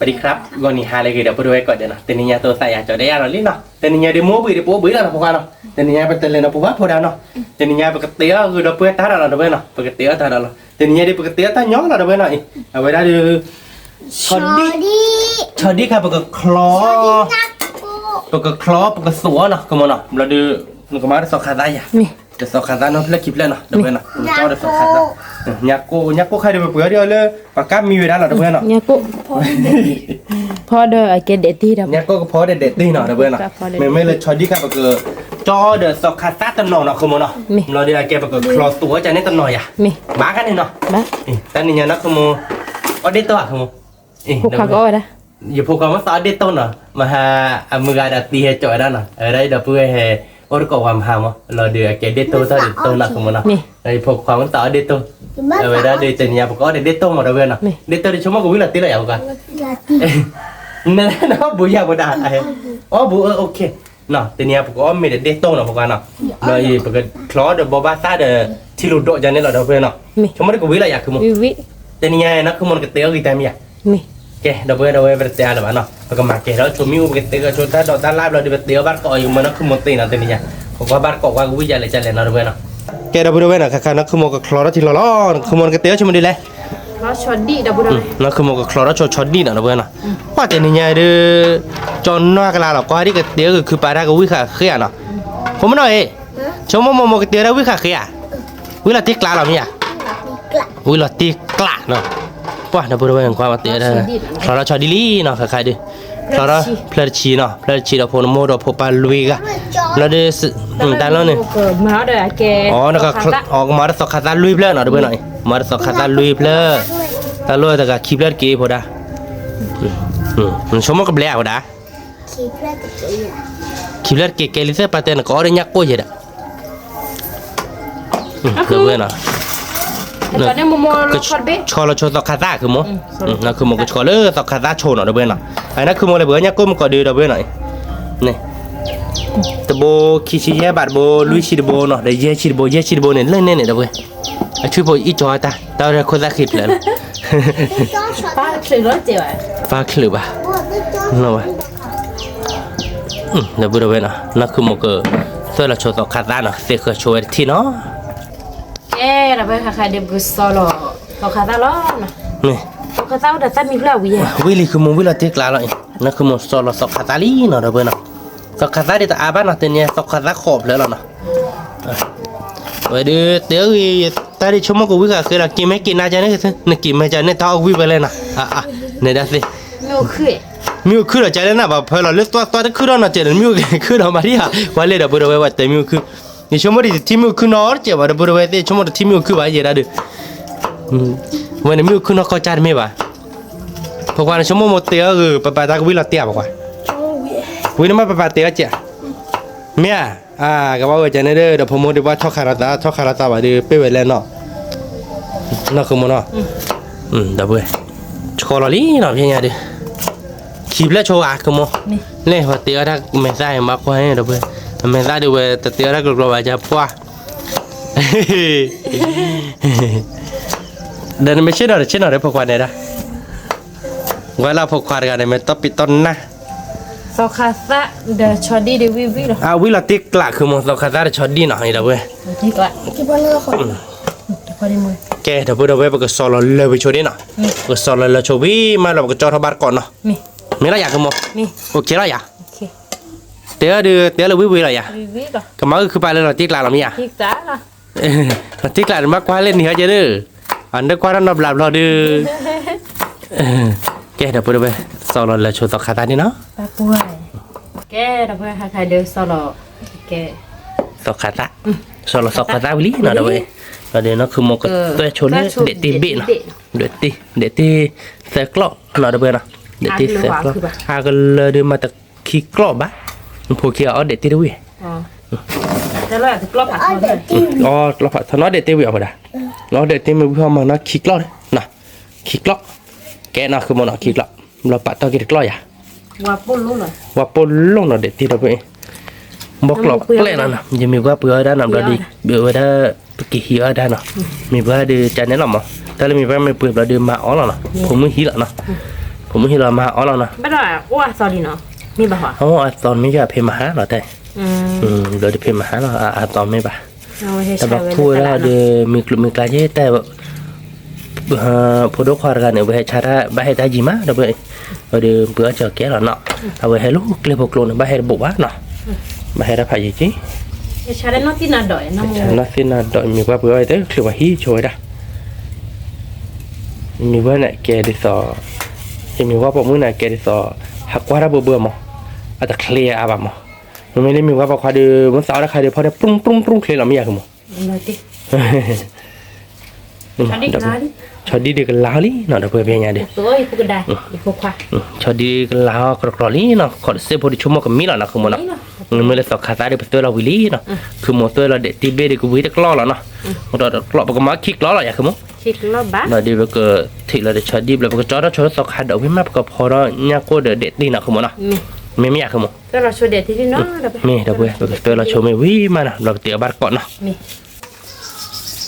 สวัสดีครับก่อนนี้หาอะไรกันเดี๋ยวไปดูก่อนเดี๋ยวนะแต่นี่ยตัวใส่จอได้ยังหรอลิเนาะแต่นี่ยเดี๋ยวมัวบื้อเดี๋ยวปัวบื้อแล้วนะพวกเราเนาะแต่นี่ยเป็นเตลเลนะพวกว่าพวกเราเนาะแต่นี่ยปกติคือเราเพื่อท่าเราเดี๋ยวเนาะปกติท่าเราแต่นี่ยเดี๋ยวปกติท่าย้อนเราเดี๋ยวเนาะเอาไว้ได้ดูชอดี้ครับปกคลอปกคลอปกสัวเนาะก็มันเนาะเราดูมันก็มาได้สองขาได้ยังเดี๋ยวสองขาได้เนาะเลิกคลิปแล้วเนาะเดี๋ยวเนาะเจ้าเดี๋ยวสองขาได้ยักษ์ใครเดี๋ยวไปเผื่อเดี๋ยวเลยปากกามีเวลาเราเดี๋ยวเนาะยักษ์พอเด้อไอเกเดตี้ดับยักษ์ก็พอเด็ดๆนี่เนาะเดี๋ยวเนาะไม่เลยชอดี้ครับปกจอเดี๋ยวสองขาได้ตันหน่อเนาะคือมันเนาะเราเดี๋ยวแกปกคลอตัวจะเนี่ยตันหน่อยอ่ะบ้ากันเนี่ยเนาะบ้าแต่นี่นะคือมันเอาได้ตัวคือมันพวกเขาก็ได้อย่าพูดคำว่าสอดได้ต้นเนาะมาหามือการตีให้จ่อยได้เนาะได้เดี๋ยวเพื่อให้โอ้ก็ความหามอ่ะเราเดี๋ยวแกได้ตัวเท่าเด็ดต้นหนักของมันเนาะไอ้พวกความว่าสอดได้ตัวเวลาเดี๋ยวจะเนี่ยพวกก็ได้ต้นหมดเลยเนาะได้ตัวที่ชั่วโมงก็วิ่งละตีเลยเอากันนั่นเนาะบุญยาบุญดาไอ้อ๋อบุโอเคเนาะแต่เนี่ยพวกก็ไม่ได้ต้นเนาะพวกกันเนาะเราอีพวกคลอเดี๋ยวบ้าซ่าเดี๋ยวที่ลุดโดจะเนี่ยเราเดี๋ยวเพื่อนเนาะชั่วโมงก็วิ่งละอยากคือมันแต่เนี่ยนะคือมันก็เตี้ยกี่แต่ไม่อยากโอเคเดี๋ยวไปเตะอะไรบ้างเนาะแล้วก็มาเกะแล้วชมมิวไปเตะก็ชมถ้าด้านไลฟ์เราเดี๋ยวไปเตะบ้านเกาะอยู่มันนักขโมยตีนะเต็มเนี่ยผมว่าบ้านเกาะว่ากูวิจารณ์เลยจะเล่นเราด้วยเนาะแกเราไปด้วยนะค่ะนักขโมยกับคลอร์ที่เราล้อขโมยกับเตะชมดีเลยเราชดดีดับบุญนักขโมยกับคลอร์ชดดีนะเราด้วยนะว่าแต่เนี่ยเดี๋ยวจอนนักลาเราก็ที่กับเตะก็คือไปได้ก็วิขาเขียนะผมไม่หน่อยชมโมกับเตะได้วิขาเขียวิลาติกลาเราเนี่ยวิลาติกลาเนาะป่ะเดี๋ยวไปดูอย่างความเตี้ยได้เราชอบดีลี่เนาะใครดิเราเพลชีเนาะเพลชีเราพนโมเราพบปลาลุยกะเราได้แต่แล้วเนี่ยมาเด้อแกอ๋อแล้วก็ออกมาได้สกัดลุยเพลเนาะเดี๋ยวไปหน่อยมาได้สกัดลุยเพลแต่ลุยแต่ก็คีบเลือดเกย์พอได้มันชมกับเลี้ยพอได้คีบเลือดเกย์เกลิเซ่ปาเต้นก็อริยักษ์กูเยอะเดี๋ยวไปเนาะตอนนี้โมเราชดเบ้ชอเราชดตอกคาตาคือโมนั่นคือโมก็ชอเลยตอกคาตาโชว์หน่อยเดี๋ยวเบ้หน่อยไอ้นั่นคือโมเลยเบ้เนี่ยก็มันก็ดีเดี๋ยวเบ้หน่อยนี่แต่โบคิชิเย่บาดโบลุยชิดโบเนาะเดี๋ยวเย่ชิดโบเนี่ยเล่นเนี่ยเดี๋ยวเบ้ไอ้ช่วยโบอีจอยตาตอนนี้คนละคลิปเลยป้าคลิปรถเจ๋อป้าคลิปอ่ะนั่นวะเดี๋ยวเบ้เนาะนั่นคือโมก็ส่วนเราชดตอกคาตาเนาะเสียคือโชว์ที่เนาะเราไปหาใครเด็กกุศลเราขาดแล้วนะนี่เราขาดแล้วแต่มีเรื่องวิลีคือมึงวิลาเทกลาเลยนั่นคือมึงสอลสกัดตาลีเนาะเดี๋ยวเพื่อนเนาะสกัดตาดิตาอาบ้านเนาะแต่เนี่ยสกัดตาขอบเลยเนาะวันเดี๋ยวตาดิชั่วโมงกูวิ่งคือเรากินไม่กินน่าจะเนี่ยคือนึกกินไม่จะเนี่ยท้าวิ่งไปเลยนะเนี่ยได้สิมิวคือเราใจเลยนะแบบพอเราเลือกตัวที่คือเราเนาะเจริญมิวคือเรามาที่หาวันเลยเดี๋ยวเพื่อนไปว่าแต่มิวคือนี่ชั่วโมงที่มิวคือนอร์เจ้าว่าเดี๋ยวบริเวณที่ชั่วโมงที่มิวคือว่าเยอะได้วันนี้มิวคือนอร์ก็จ่ายไม่ว่าเพราะว่าชั่วโมงหมดเตี้ยคือปะปะตากวิลาเตี้ยบอกว่าวินมาปะปะเตี้ยเจ้าเมียก็ว่าจะเนี่ยเดี๋ยวผมบอกว่าชอบคาราตาว่าเดี๋ยวไปเวลาเนาะนั่นคือมันเนาะเดี๋ยวไปชอลลี่เนาะพี่เนี่ยดิขีบแล้วโชว์อ่ะคือมั้งเนี่ยพอเตี้ยถ้าไม่ใช่มากกว่านี้เดี๋ยวไปไม่ได้ดูแต่เตี้ยรักเราอาจจะพัวเดินไม่ใช่หรอใช่หรอได้พกควานเนี่ยนะเวลาพกควานกันเนี่ยไม่ต้องปิดต้นนะสกัดซะเดี๋ยวชดดีเดี๋ยววิลวิลาติกละคือมันสกัดได้ชดดีหน่อยเดี๋ยวเว้ยติกละกี่บอลเลยคนพอดีมั้ยแกเดี๋ยวเว้ยปกติสโลเลยไปชดดีหน่อยปกติสโลเลยชดวิมาเราปกติจอดทับบาร์ก่อนเนาะมีอะไรอยากคือมั้งโอเคอะไรอยากเตี้ยเราวิวเลยอ่ะก็มันคือไปเลยเราติ๊กลาเราไม่อ่ะติ๊กจ้าเราติ๊กลามากกว่าเล่นเหนือจะดื้ออันเด็กกว่าเราหลับเราดื้อแกเดี๋ยวไปสอนเราโชว์สกัดตานี่เนาะป้าป่วยแกเดี๋ยวไปหาใครเดินสอนแกสกัดตาสอนเราสกัดตาวิลีเนาะเดี๋ยวเราเดี๋ยวนะคือมันก็ตัวโชว์เด็ดตีบีเนาะเด็ดตีเสกล้อเนาะเดี๋ยวนะเด็ดตีเสกล้อก็เลยเดินมาจากขี้กล้อบ้าพวกเขียวเด็ดตีด้วยแต่เราจะกล้าผัดเลยเราผัดทนอเด็ดตีวิ่งไปได้เราเด็ดตีมือพ่อมันนะขี้กล้อเลยนะขี้กล้อแกน่ะคือมันนะขี้กล้อเราปัดตัวขี้กล้ออย่าว่าปุ่นลุ่งหน่อยว่าปุ่นลุ่งหน่อยเด็ดตีเราไปบอกหลอกเล่นนะยังมีว่าเปลือยได้หนำเราดีเบื่อได้กี่หิวได้เนาะมีว่าดีใจแน่นอนมั้งแต่เรามีว่าไม่เปลือยเราดีมาอ๋อแล้วเนาะผมไม่หิวแล้วเนาะ ผมไม่เห็นเรามาอ๋อเรานะ ไม่ได้ว่าซอดีเนาะมีบ่หัว อ๋อตอนไม่อยากเพลมาหาเราแต่เดี๋ยวจะเพลมาหาเราตอนไม่ป่ะ เอาให้ แต่ ใช้ บอก ไว้ พูด ในต แล้ว ลาด เดี๋ยวมีกลุ่มมีกลายแต่แบบพอดูความกันเนี่ยไปให้ชาระไปให้ตาจีมาเดี๋ยวไปเดี๋ยวเบื่อเจอแก่แล้วเนาะเอาไปให้ลูกเลยพวกลูกเนี่ยไปให้บุบว่าเนาะไปให้รับผ่ายจี ใช้ได้นอที่นาดอยน้ำ ฉันน่ะสินะดอยมีว่าเบื่อเด้อคือว่าฮีช่วยได้มีว่าเนี่ยแกดิสอจะมีว่าพวกมึงเนี่ยแกดิสอหักว่าระเบื่อมั้งอาจจะเคลียร์อะไรมั้งมันไม่ได้มีว่าพอใครเดือมันสาวได้ใครเดือพอได้ปรุงเคลียร์เราไม่อยากมั้ง มาติชอดีกัน ชอดีเด็กลาวลี่เนาะเดี๋ยวเพื่อนเป็นยังไง ตัวอีกก็ได้อีกพวกว่า ชอดีลาวกรอกลี่เนาะขอเสียพอดีชั่วโมงกับมีแล้วนะคือมันเนาะมันเลยสอกขาตาเดี๋ยวตัวเราวิลี่เนาะคือมอเตอร์เราเด็ดตีเบรกูวิตกล้อแล้วเนาะเรากล้อปกมาคิกล้อแล้วอย่างคือมั้ง คิดแล้วบ้า เราดีก็ที่เราได้ชอดีแล้วก็จอดเราชอสอกขาเดี๋ยววิมาก็พอเราเนี่ยก็เด็ดดีนะคือมันเนาะไม่อยากคือมั้ง ก็เราช่วยเด็ดที่เนาะ เดี๋ยวเพื่อนตัวเราชมไม่วิมานะเราเตี๋ยวบาร์ก่อนเนาะ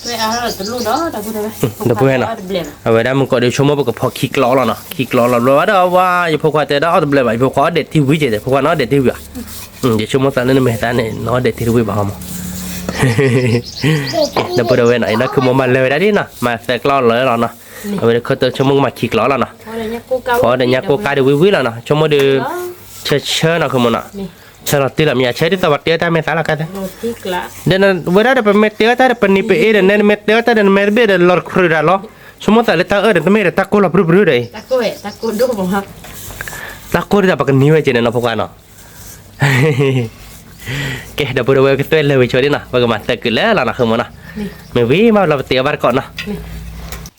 ไม่เอาเราจะรู้เนาะเดี๋ยวพูดได้ไหม เดี๋ยวเพื่อนเนาะเอาไว้ได้มันก็เดี๋ยวชั่วโมงก็พอคิกล้อแล้วเนาะคิกล้อเราว่าเดี๋ยวว่าอย่าพวกว่าแต่เดี๋ยวเอาเบลย์ไปพวกว่าเด็ดที่วิจิตรพวกว่าเนาะเด็ดที่วิอ่ะเดี๋ยวชั่วโมงตอนนั้นไม่ได้เนี่ยเนาะเด็ดที่วิบ้างมั้งเดี๋ยวเพื่อนเอาไว้ไหนนะคือมันเลยได้ดิเนาะมาแทรกล้อเลยเราเนาะเอาไว้เขาเติมชั่วโมงมาคิกล้อแล้วเนาะพอเดี๋ยวเนี่ยกูกาเดี๋ยววิแล้วเนาะชั่วโมงเดี๋ยวเชื่อเนาะคือมันเนาะเชื่อตีละมีเชื่อที่สวัสดีแต่ไม่สารกันเดี๋ยวนั้นเวลาเดี๋ยวเม็ดเดียวแต่เดี๋ยวนี่ไปเดี๋ยวนั้นเม็ดเดียวแต่เดี๋ยวเม็ดเบี้ยเดี๋ยวหลอดครูได้หรอสมมติแต่ละตาเดี๋ยวไม่ได้ตะโกนรับรู้เลยตะโกนดูผมครับ ตะโกนจะปากนิ้วไอ้เจนเนาะพวกกันเนาะเกเดี๋ยวพูดเอาไว้ก็ตัวเลยไปช่วยดินะว่าก็มาแต่กินแล้วล่ะนะคือมันนะไม่วิ่งมาเราเตี๋ยวบาร์ก่อนนะ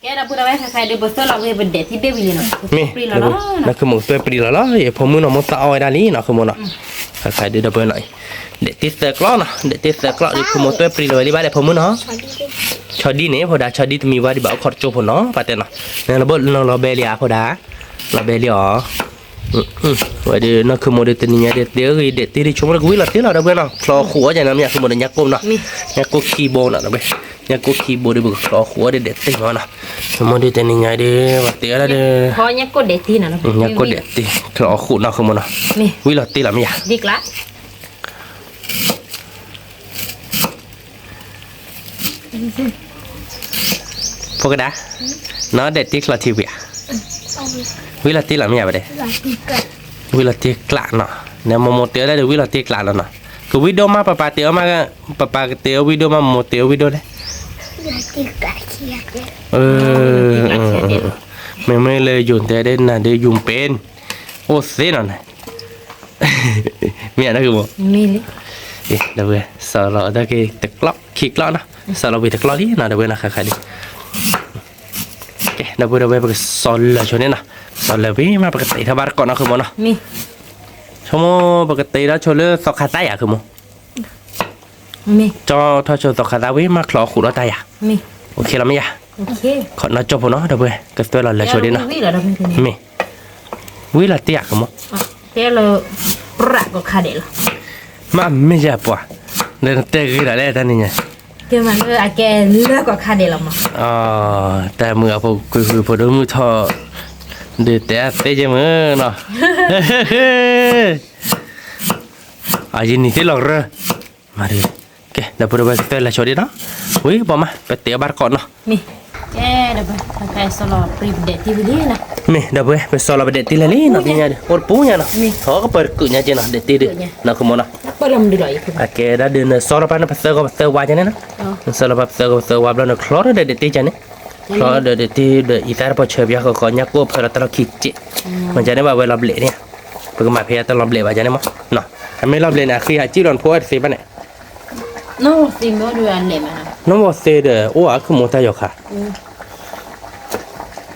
แกเราพูดเอาไว้ใครๆเดี๋ยวบอสเราเป็นเด็ดที่เบบี้เนาะ มีนั่นคือมึงตัวปรีแล้วล่ะอย่าพอมึงเนาะมึงสาวไอ้ด้านนี้เนาะคือมันเนาะใครๆเดี๋ยวเปิดหน่อยเด็ดที่เสกล้อนะเด็ดที่เสกล้อนี่คือมึงตัวปรีเลยที่บ้านเดี๋ยวพอมึงเนาะชอดีเนี่ยพอดาชอดีมีว่าที่บ้านขอดโจพอเนาะปะเต้เนาะเนี่ยเราบอกเราเบลียพอดาเราเบลียว่าเดี๋ยวนั่นคือโมเดลตัวนี้เด็ดเดี๋ยวเด็ดที่ชั่วโมงกูวิลาที่เราเดี๋ยวเนาะคลอขัวอย่างนั้นเนี่ยคือโมเดลยักษ์ก้มเนาะยักษ์ก้คีย์บอร์ดเนาะเว้ยยักษ์ก้คีย์บอร์ดเดี๋ยวคลอขัวเด็ดที่มันเนาะโมเดลตัวนี้เดี๋ยวว่าเดี๋ยวเราเดี๋ยว พอยักษ์ก็เด็ดที่น่ะ ยักษ์ก้เด็ดที่คลอขัวเนาะคือมันเนาะวิลาที่เราไม่อยาก ดีกละ พวกกันนะเนาะเด็ดที่คลอทีวีวิลาที่เราไม่อยากไปเด้วิลาที่กลางเนาะเนี่ยโมเตลได้เดี๋ยววิลาที่กลางแล้วเนาะคือวิดีโอมาปะเตียวมาปะเตียววิดีโอมาโมเตลวิดีโอเลยไม่เลยยุ่งแต่เด่นนะเดี๋ยวยุ่งเป็นโอ้เสียหน่อยมีอะไรคือบ่ มีเลย เดี๋ยวเว้ยสาวเราได้กี่ตะกล้อขี้กล้อนะสาวเราไปตะกล้อดินะเดี๋ยวเว้ยนะใครดิเดี๋ยวเว้ยไปสอนเลยช่วงนี้นะสอนเลยพี่มาปกติถ้าบ้านก่อนนะคือมั้งเนาะมีชั่วโมงปกติแล้วช่วงเรื่องสอกขาตายอ่ะคือมั้งมีจอถ้าช่วงสอกขาตายวิ่งมาคลอขุดแล้วตายอ่ะมีโอเคเราไม่อยาก โอเค ขอน่าจบเนาะเดี๋ยวเว้ยก็ตัวเราเลยช่วงนี้นะมีวิลาเตียคือมั้ง เดี๋ยวเราประกอบคาเดล มาไม่ใช่ปะเดินเตะกี่อะไรท่านนี่ไง เดี๋ยวมันอาแกเลือกกว่าคาเดลมั้ง อ๋อแต่เมื่อพอคือพอดูมือทอเดือดแต่เตะมือเนาะอาจินี่ที่หลอกเลยมาดิโอเคเดี๋ยวพอดูไปเตะละชดดีเนาะวิ่งปอมาไปเตะบาร์ก่อนเนาะมีแกเดี๋ยวไปใครสลอปรีบเด็ดที่วิดีนะมีเดี๋ยวไปสอบไปเด็ดที่ละนี่เนาะที่เนี่ยโอ้ปูเนี่ยเนาะเขาก็เปิดกุญแจเนาะเด็ดที่ดินะคุณมอนะเปิดลำดีเลยคุณโอเคได้เดินสอบไปนะไปเตะก็ไปเตะวาจันนะสอบไปเตะก็ไปเตะวาบแล้วนะคลอร์เด็ดที่จันเนี่ยคลอร์เด็ดที่เดอีตาร์พอเชื่อบิก็เนี่ยกูเปิดตลอดคิดจิมันจะได้ว่าเวลาเบลเนี่ยเพิ่งมาเพียตลอดเบลว่าจันเนี่ยมั้งเนาะทำไมเราเบลเนี่ยคือหาจีรอนพูดสิบ้านเนี่ยโน้สิโมดูอันเล่มั้ยน้องบอกเสด็จโอ้คือมอตายค่ะ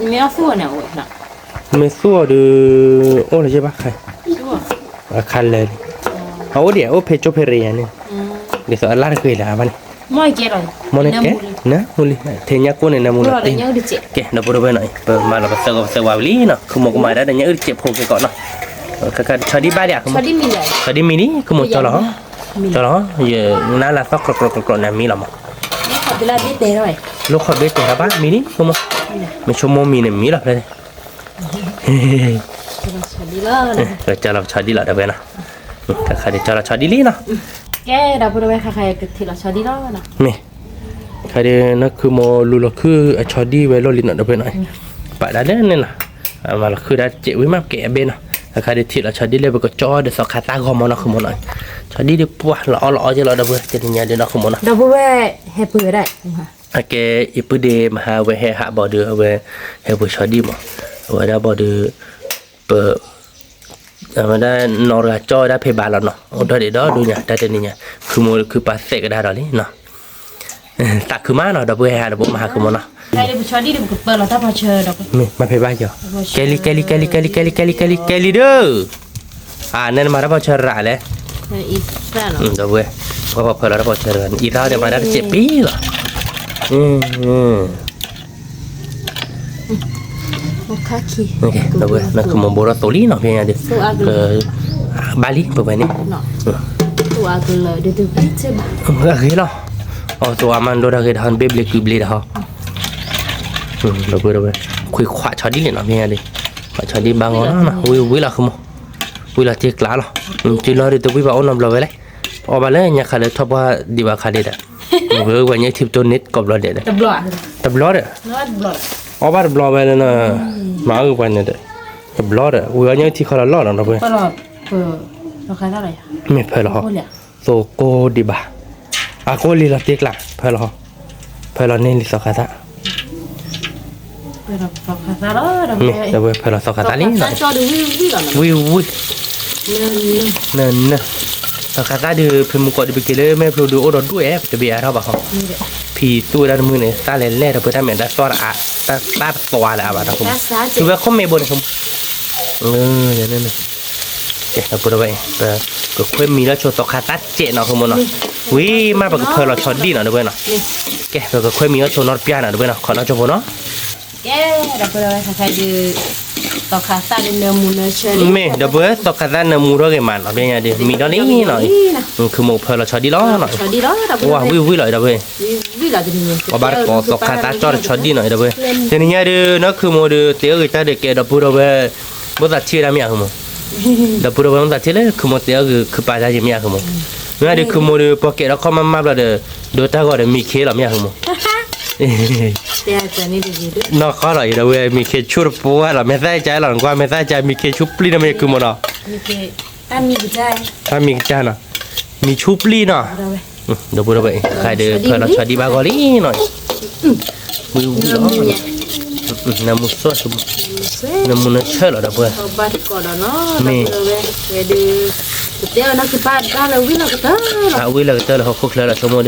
ไม่เอาสู้เนี่ยโอ้ยนะไม่สู้ดูโอ้เลยใช่ปะใครคันเลยเอาเดี๋ยวเพจจบเพเรียเนี่ยเดี๋ยวสอนลาเคยแล้วมันไม่เกี่ยวเลยมันแก่นะมูลเทียนยักษ์คนเนี่ยนะมูลตีแกเราพูดไปหน่อยมาเราไปเซอร์วาลีเนาะคือมองมาได้แต่เนี่ยเจ็บหัวก่อนเนาะก็ชอดีบ้าเดียชอดีมีเลยชอดีมีนี่คือมองจอหรอจอหรอเยอะน่ารักสักกรอกๆเนี่ยมีหรอมั้งนี่ขอเวลาเด็ดเลยลูกขอเบ็ดแต่ละบ้านมีนี่คือมองไม่ชั่วโมงมีเนี่ยมีหรอเลย ชอดีแล้วนะ ก็จะเราชอดีละเดี๋ยวไปนะก็ใครจะเราชอดีลีนะ แกเราพูดไว้ใครๆก็ทีละชอดีแล้วนะ ไม่ใครเดนักคือโมลูลคือชอดีไว้รอลินเดี๋ยวไปหน่อยปะได้เล่นนี่นะมาละคือได้เจ็บไว้มากแก่เบนนะใครเดทีละชอดีเลยไปก็จอเดี๋ยวสกัดตาก็มอนะคือมอหน่อยชอดีเดี๋ยวปัวเราจะเราเดี๋ยวเดี๋ยวนี้เดี๋ยวนะคือมอนะ เราพูดไว้ให้เปื่อยได้ค่ะ โอเคอีปุ่นเดมหาไว้ให้หาบอดเดอร์ไว้ให้ผู้ชอดีมั้งไว้ได้บอดเดอร์เปิดมาได้นอร์จอได้เพย์บาลแล้วเนาะเอาได้เดี๋ยวดูเนี่ยได้เดี๋ยวนี้เนี่ยคือโมคือปัสเซกได้แล้วนี่เนาะตักคือมาเนาะดับเบิลแฮร์ดับเบิลมาหาคือมอเนาะ ใครได้ผู้ชอดีเดี๋ยวเปิดเราถ้าพอเชิญเรา มีมาเพย์บาลเจ้าแกลี่เด้อนั่นมาได้พอเชิญละเลย อีสานเหรอ ดับเบิลพอเปิดแล้วพอเชิญกันอีเราเดี๋ยวมาได้7 ปีเหรอโอเค โอเคดับเบิลนั่นคือโมโบราโตลีเนาะเพียงอย่างเดียวบาลีประมาณนี้ ตัวก็เลยเดี๋ยวดูใช่ไหม okay lah tu aman do dah ke dah be blek beli dah dah ber kui khwa chadi le na me ali khwa chadi bang ona na wi la khmo wi la ti kla la ti la ri to wi ba on bla vele o ba le nya khale thop ba di ba khale da we wa nya thip to net ko bla de ตบหลอด ta bla de น้อยบลอด o ba bla ba le na ma u ba ne de ta bla de we nya ti khala la na ba ตลอดเราขายเท่าไหร่ me phe la so ko di ba aku lila tikla pelo ni li sokata เราขายแล้วเรา mi dawe pelo sokata li na จอดูวิวก่อน wi na sokata de pemu ko de bikele me plo do odo du e te bi ara ba ho นี่แหละ pi tu da mu ne sa le le da pe ta me da so a ta so la ba da ko tu ba ko me bo ne ko ya ne ke ta pu da baก็ค่อยมีแล้วโชว์ตอกคาตัดเจเนาะคือมันเนาะวิมาแบบเพลเราช็อตดีเนาะด้วยเนาะแกเราก็ค่อยมีแล้วโชว์นอตเปียเนาะด้วยเนาะขอเราโชว์เนาะ แกเราไปเลยใครดูต่อขาตาเนื้อมูเนื้อเชอรี่ ไม่เดี๋ยวเพื่อตอกคาตัดเนื้อมูเราเกี่ยมันเนาะเป็นยังไงมีตอนนี้หน่อยคือโมเพลเราช็อตดีล้อหน่อย ชอดีแล้วเราไป ว้าวิเลยเดี๋ยวเพื่อ วิเราจะมี เอาบาร์ก็ตอกคาตัดจอดช็อตดีหน่อยเดี๋ยวเพื่อทีนี้เดี๋ยวนักคือโมเดี๋ยวเตี้ยก็จะเด็กเดี๋ยวพูดเราเพื่อบุตรเชื่อได้ไหมคือโมเดี๋ยวพูดเราเพื่อบุตรเชื่อเลยคือโมเตี้ยคือป้าจะยังไม่คือโมเมื่อเดี๋ยวคือโมเดี๋ยวพอเกิดเราเข้ามาเดี๋ยวดูตาก็เดี๋ยวมีเคสเราไม่คือโม เดี๋ยวจะนี่ดีด้วย นอกข้อหน่อยเราเว้ยมีเคชูร์ปัวเราไม่ใส่ใจหรอกว่าไม่ใส่ใจมีเคชูปลีนะไม่คือมันเนาะ มีเกตั้งมีใจ ถ้ามีจ้าเนาะมีชูปลีเนาะ เราไป เดี๋ยวพูดไปใครเดี๋ยวเพื่อเราชดดีบากอลีหน่อยมือวิ่งน้ำมุสชุบน้ำมุนเชื่อเราเดี๋ยวเพื่อ เอาบัตรก่อนเนาะเราไปดูเดี๋ยวนะคือบ้านเราวิ่งเราก็เต้ วิ่งเลยเจอเราคุกเลยเราสมมติ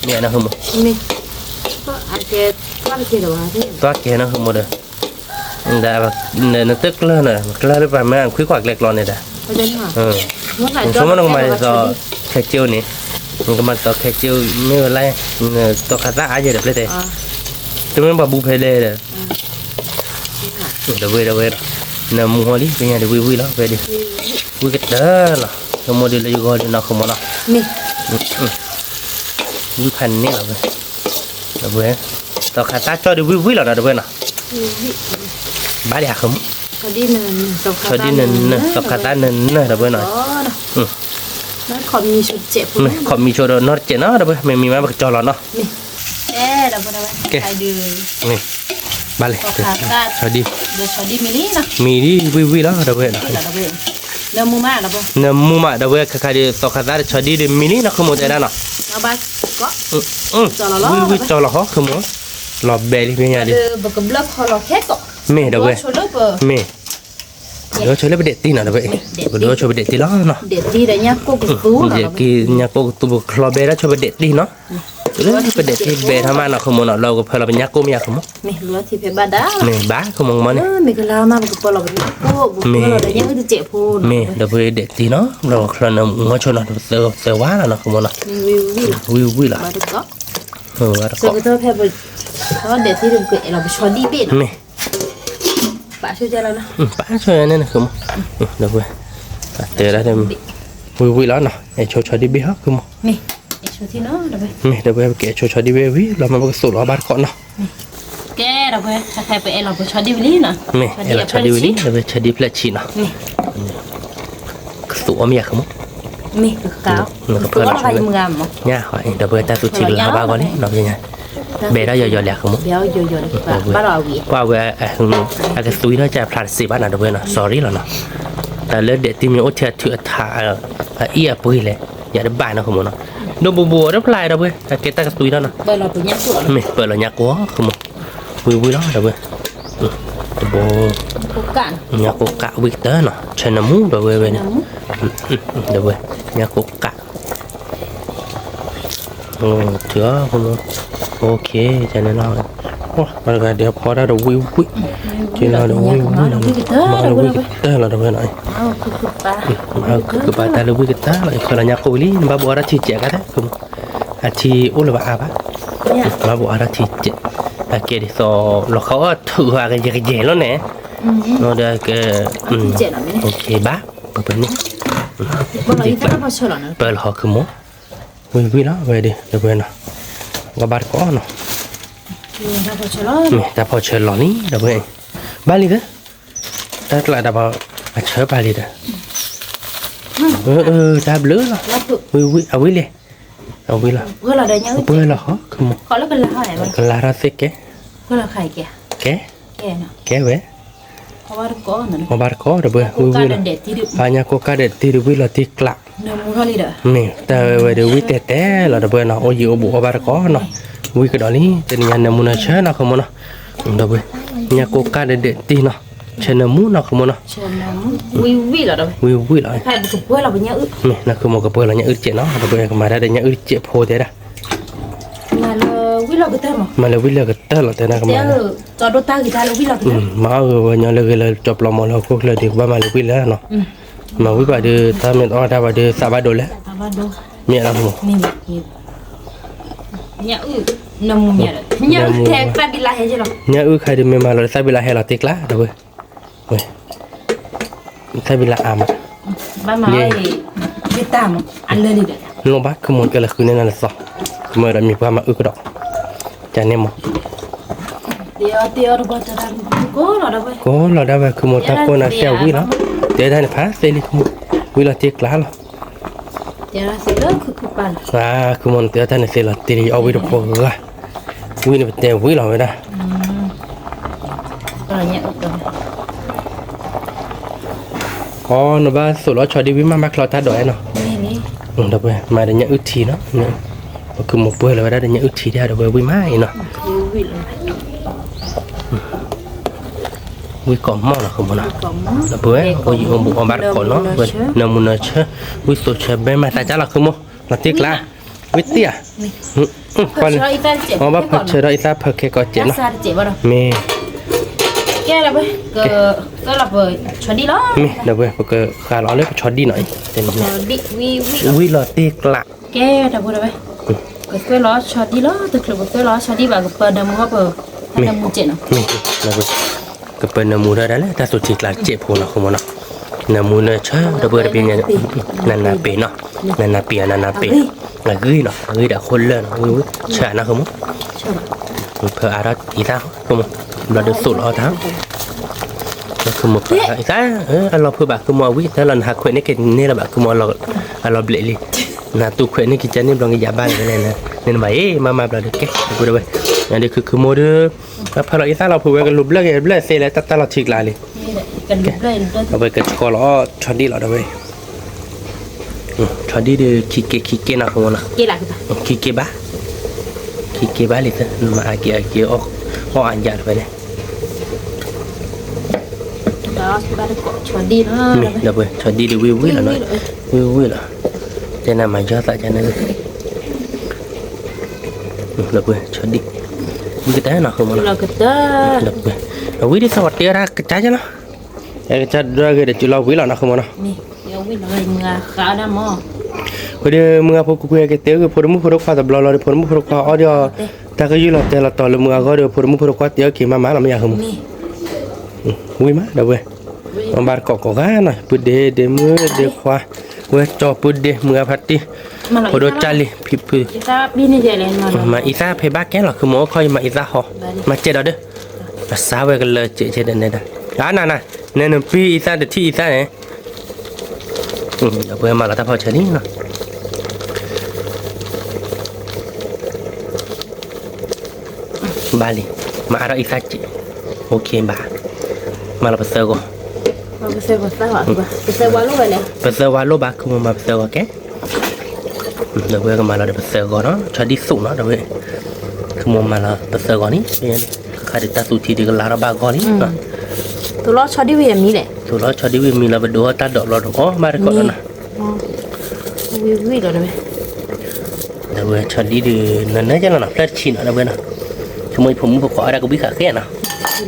เนี่ยนะคือมัน นี่ก็อาจจะว่าจะหรือว่าที่ ตัวแกนะคือมันเด้อแต่แบบเนี่ยตึกเลยเนาะเลยไปแม่คุยกว่าเล็กร้อนเนี่ยเด้อ เขาจะหา สมมติว่ามาต่อแค่เจียวนี่มันก็มาต่อแค่เจียวไม่เป็นไรต่อคาตาอาจจะเดี๋ยวเลยแต่มันแบบบุพเพเลยเด้อเดี๋ยวเว้ยน้ำมัวลิเป็นยังเดี๋ยววิ่งแล้วไปดิวิ่งกันเด้อล่ะสมมติเราอยู่ก่อนนะคือมันเนาะ นี่ วิ่งพันนี่เหรอเว้ยเดี๋ยวเว้ยต่อคาตาจอดวิ่งแล้วนะเดี๋ยวเว้ยนะบ้าเดียขม เขาดีเนินตก ชอดีเนินต่อคาตาเนินเดี๋ยวเว้ยหน่อย นั่นขอมีชุดเจ็บ ขอมีโชว์นอตเจเนาะเดี๋ยวเว้ยไม่มีมาบักจอหรอเนาะ นี่เราไปดูใครดู นี่บ้าเลยชอดี เดี๋ยวชอดีมินี่นะ มีดิวิ่งแล้วเดี๋ยวเว้ยนะ เราไปเนื้อมูมาเราไป เนื้อมูมาเดี๋ยวเว้ยคาดีต่อคาตาชอดีเดมินี่นะคือมันจะได้เนาะ เอาบัตรก็ วิ่งจอหรอคือมันหลอบเบลี่เป็นยังไงดิ บักบล็อกคอร์แค่ก็ ไม่เดี๋ยวเว้ย ชดเปอร์ ไม่เดี๋ยวช่วยเล่นไปเด็ดตีหน่อยเดี๋ยวเว้ยเดี๋ยวช่วยไปเด็ดตีแล้วเนาะ เด็ดดีแต่เนี่ยกูกูตู้ เดี๋ยวกี่เนี่ยก็ตัวคลอเบแล้วช่วยไปเด็ดตีเนาะเรื่องไปเด็ดตีเบทำมาเนาะคือมันเราก็พอเราเป็นยักษ์ก็ไม่อยากคือมัน นี่รู้ที่เพบาดา นี่บ้าคือมันมันเนี่ย มีก็ลามาบักปอเราเป็นกูบุกเราแต่ยังไม่ได้เจ็บพูน ไม่เดี๋ยวไปเด็ดตีเนาะเราคลอนหัวชนเนาะเสือว่าแล้วเนาะคือมันเนาะ วิว ล่ะ บัตรก็ ว่า ซึ่งก็เพบเพราะเด็ดที่เราเกิดเราไปชดดีเป็น ไม่ ป้าช่วยใจเรานะ ป้าช่วยนั่นนะคือมันเดี๋ยวไปเจอแล้วเดี๋ยววิ่งแล้วเนาะไอ้ช่วยดีบีฮะคือมัน นี่ไอช่วยที่เนาะเดี๋ยวไป ไม่เดี๋ยวไปเกะช่วยดีบีวิเรามาผสมเราบ้านก่อนเนาะ แกเราไปใครไปเอเราไปชอดีวิลี่นะ นี่เราชอดีวิลี่เราไปชอดีเพลชีนะ นี่ สูงมีอะไรมั้ง นี่คือก้าวตัวเราใครมือมั้ง เนี่ยขอเดี๋ยวเพื่อนตาสุดชิลลาบ้าก่อนเลยน้องยังไงเบรได้ย่อยๆเลยครับมั้ง เดี๋ยวย่อยๆเลยบ้านเราวี ว่าเวอาจจะซุยน่าจะพลาดสิบ้านนะเดี๋ยวเพื่อนนะ sorry แล้วนะแต่เลือดเด็ดที่มีโอเทียถือถ่าเอี้ยปุ้ยเลยอย่าได้บ้านนะครับมั้งเนาะดูบัวรับลายเดี๋ยวเพื่อนเกต้าก็ซุยแล้วนะ เบอร์เราเป็นยักษ์ตัว ไม่เปิดแล้วยักษ์วะครับมั้งวุ้ยแล้วเดี๋ยวเพื่อนโบ กุกัน ยักษ์กะวิกเตอร์เนาะชนะมูเดี๋ยวเพื่อนเดี๋ยวเพื่อนยักษ์กะโอ้เถื่อครับมั้งโอเคจะแน่นอนโอ้มาเลยเดี๋ยวพอได้เดี๋ยววิวกินแล้วเดี๋ยววิวมาเดี๋ยววิกเตอร์แล้วเดี๋ยวเพื่อนหน่อย อ้าวคือปลา ke batal lebih kita kalau nyak kuli babu ara cicek kata kum aci ul ba apa เนี่ย babu ara cicekake di so lo kau tu aga je lo ne no da ke เจ็ดหรอไม่เนี่ย okey ba apa ni บอลเราอีกแล้วพอเฉลยนะ pel ho kemo wi la we de de buena gabar ko no ถ้าพอเฉลย ni ta po chelo ni da buena bali de ta la da ba acha bali de ta bleu lah แล้วปุ๊บ wi awi le awi lah เพื่อเราได้ยัง apa lah ho kemo เขาแล้วเป็นละเท่าไหร่บ้าง Lara sik ke? เพื่อเราใครแก Ke? แกเนาะ Ke we? เพราะว่าก้อนนั่น Obar ko de be กู wi การ wi. เด็ดที่ดึก Banyak ko ka de ti wi la ti klak. เนื้อมูเท่านี้เด้อ Ni, ta we de wi te la de be na o yi obu obar ko no. Wi ke dali te ni na mu na cha na ko mo na. Da be. Nya ko ka de ti no. Cha na mu na ko mo na. เชิญน้ำวิเหรอเด้อ Wi la. ใครบุกเพื่อเราเป็นยังอึ Ni, na ko mo ka pe la nya ur che no. Da be ka ma da nya ur che pho te da. มาเลยวิเราก็เติมมั้ง Ma le wi la ka ta la te na ka เดี๋ย ma. วจอดรถตากี่ตาเราวิเราก็เติม Ma nya le la chop la mo la ko la de ba ma le wi la no. Ma wi ba de ta me o da ba de sa ba do le. ตามบ้านดู Mi la mo. นี่เนี่ยอึน้ำมูเนี่ยเนี่ยแทงตาบิลาเฮจิหรอ Nya u khai de me ma la sa bila he la tik la da we. We. Sa bila am. บ้านมาไอ้บิตามอันเลยดิเด้อ Lo ba ke mon ke la khu ne na la so. Me da mi pa ma u ko do. Ja ne mo. เดี๋ยวเราบอกจะทำกูเหรอเด้อ Ko la da ba ke mon ta ko na sia wi la. De da ne pa se li ku. Wi la tik la la. เดี๋ยวเราเสร็จแล้วคือปัน Ah ke mon te ta ne se la ti ri au wi do po ga. Wi ne te wi la we da. อะไรเนี่ยอึดเลย Oh no ba so lo cho di wi ma ma klo ta do e no. นี่ Da we ma da nya u thi no. Ke mo pu la da nya u thi da we wi mai no. คือวิล Wi ko mo la ko mo na. กล่องมั้ง Là bữa có gì ông bụng bắt cổ nó vậy nằm muốn chơi với số chơi bên mà tại chắc là không mua là tiếc là với tia พอ còn เช้าอีตาเจ็บ ông bắt phải chơi đó ít ta phải cái có chuyện รั nó กษาเจ็บบ่ดอก mẹ แกแล้วเว้ยก็หลับเลยชวนดีล้อ mẹ là vậy cái khá là lấy cho đi nói tên ชวนดีวิ với là tiếc là แกแต่บ่ได้เว้ยก็ช่วยล้อชวนดีล้อตึกเลยช่วยล้อชวนดีบ่ก็เปิดดำก็เปิดให้ดำเจ็บเนาะ mẹ là vậy cái bên nằm mua ra đấy ta số tiếc là chết phun là không mua nó nằm mua nó chơi đó bữa đó bên nhà nà bể nó nà bể là gửi đã khôn lên gửi chả nó không mua ใช่ป่ะ เพออารัตอีซ่าก็มึงเราเดือดสุดแล้วทั้งก็คือมึงอีซ่าเราเพื่อแบบคือมัววิ่งถ้าเราหักเขวนี่กินนี่เราแบบคือมัวเราเบลลี่นะตัวเขวนี่กินจานนี่ลองกินยาบ้านเลยนะเนี่ยมามาแบบเด็กแก่กูได้ไปอันนี้คือโมเดลพอเราอีซ่าเราเพื่อกันลุบเลิกเสร็จแล้วตัดเราฉีกลายเลย นี่แหละกันลุกเลยลุกเลย เราไปกันคอเราช็อตดี้เราได้ไปช็อตดี้เดือคิกเกนะของมันนะ เกล่ะคือป่ะ คิกเกบ้าเลยจ้ะมาเกี่ยวออกอันยาไปเนี่ย đó ba đứa cọ chọn đi nó Mẹ, đập ơi, cho đi vui là nói vui là thế nào mà cho tại cho nên đập ơi, cho đi vui cái té nào không mà là cái đó đập ơi, nó vui đi sao mà tia ra cái trái cho nó cái trái ra cái để chú lo vui là nó không mà nó nè yêu quý lời mưa khá đam mò cái đi mưa phụ quê cái té cái phụ nữ phụ khoa tập lo phụ nữ phụ khoa ở đó ta cái gì là té là tỏi là mưa có được phụ nữ phụ khoa té kì má làm gì không vui má đập ơi ông bà cọ gá này bữa để mưa để khoa เว้ยจอปุดเดมือพัดดิพอโดจาลีพิบ Kita bini je le mana. มาอีซ่าเพบ้าแกหรอคือหมอคอยมาอีซ่าหอมาเจ็ดเอาเด้อภาษาเวกันเลยเจ็ดเจ็ดเนี่ยนะน่ะเนี่ยหนึ่งปีอีซ่าเด็ดที่อีซ่าเนี่ยเดี๋ยวเพื่อนมาแล้วถ้าพอเชนี่เนาะบาลีมาเราอีซ่าเจ็ดโอเคบามาเราไปเซอร์ก็ Pasal apa? Pasal walu le. ไปเซอร์วาโลบาคือมาไปเซอร์ก็แกเดี๋ยวเพื่อนก็มาเราไปเซอร์ก่อนเนาะชาดิสุเนาะเดี๋ยวเพื่อนคือมาเราไปเซอร์ก่อนนี่เป็นคาดิตาสุทีดีก็ลาเราบาก่อนนี่เนาะ Tu lo chodi we mi le. สุดแล้วชาดิวิมีเราไปดูตาดอกเราก็มาเรียกก่อนนะ We lo de. เดี๋ยวเว้ยชาดิดีนั่นน่าจะน่ะพลาดชินนะเว้ยนะทำไมผมขออะไรก็บิขาแค่นะ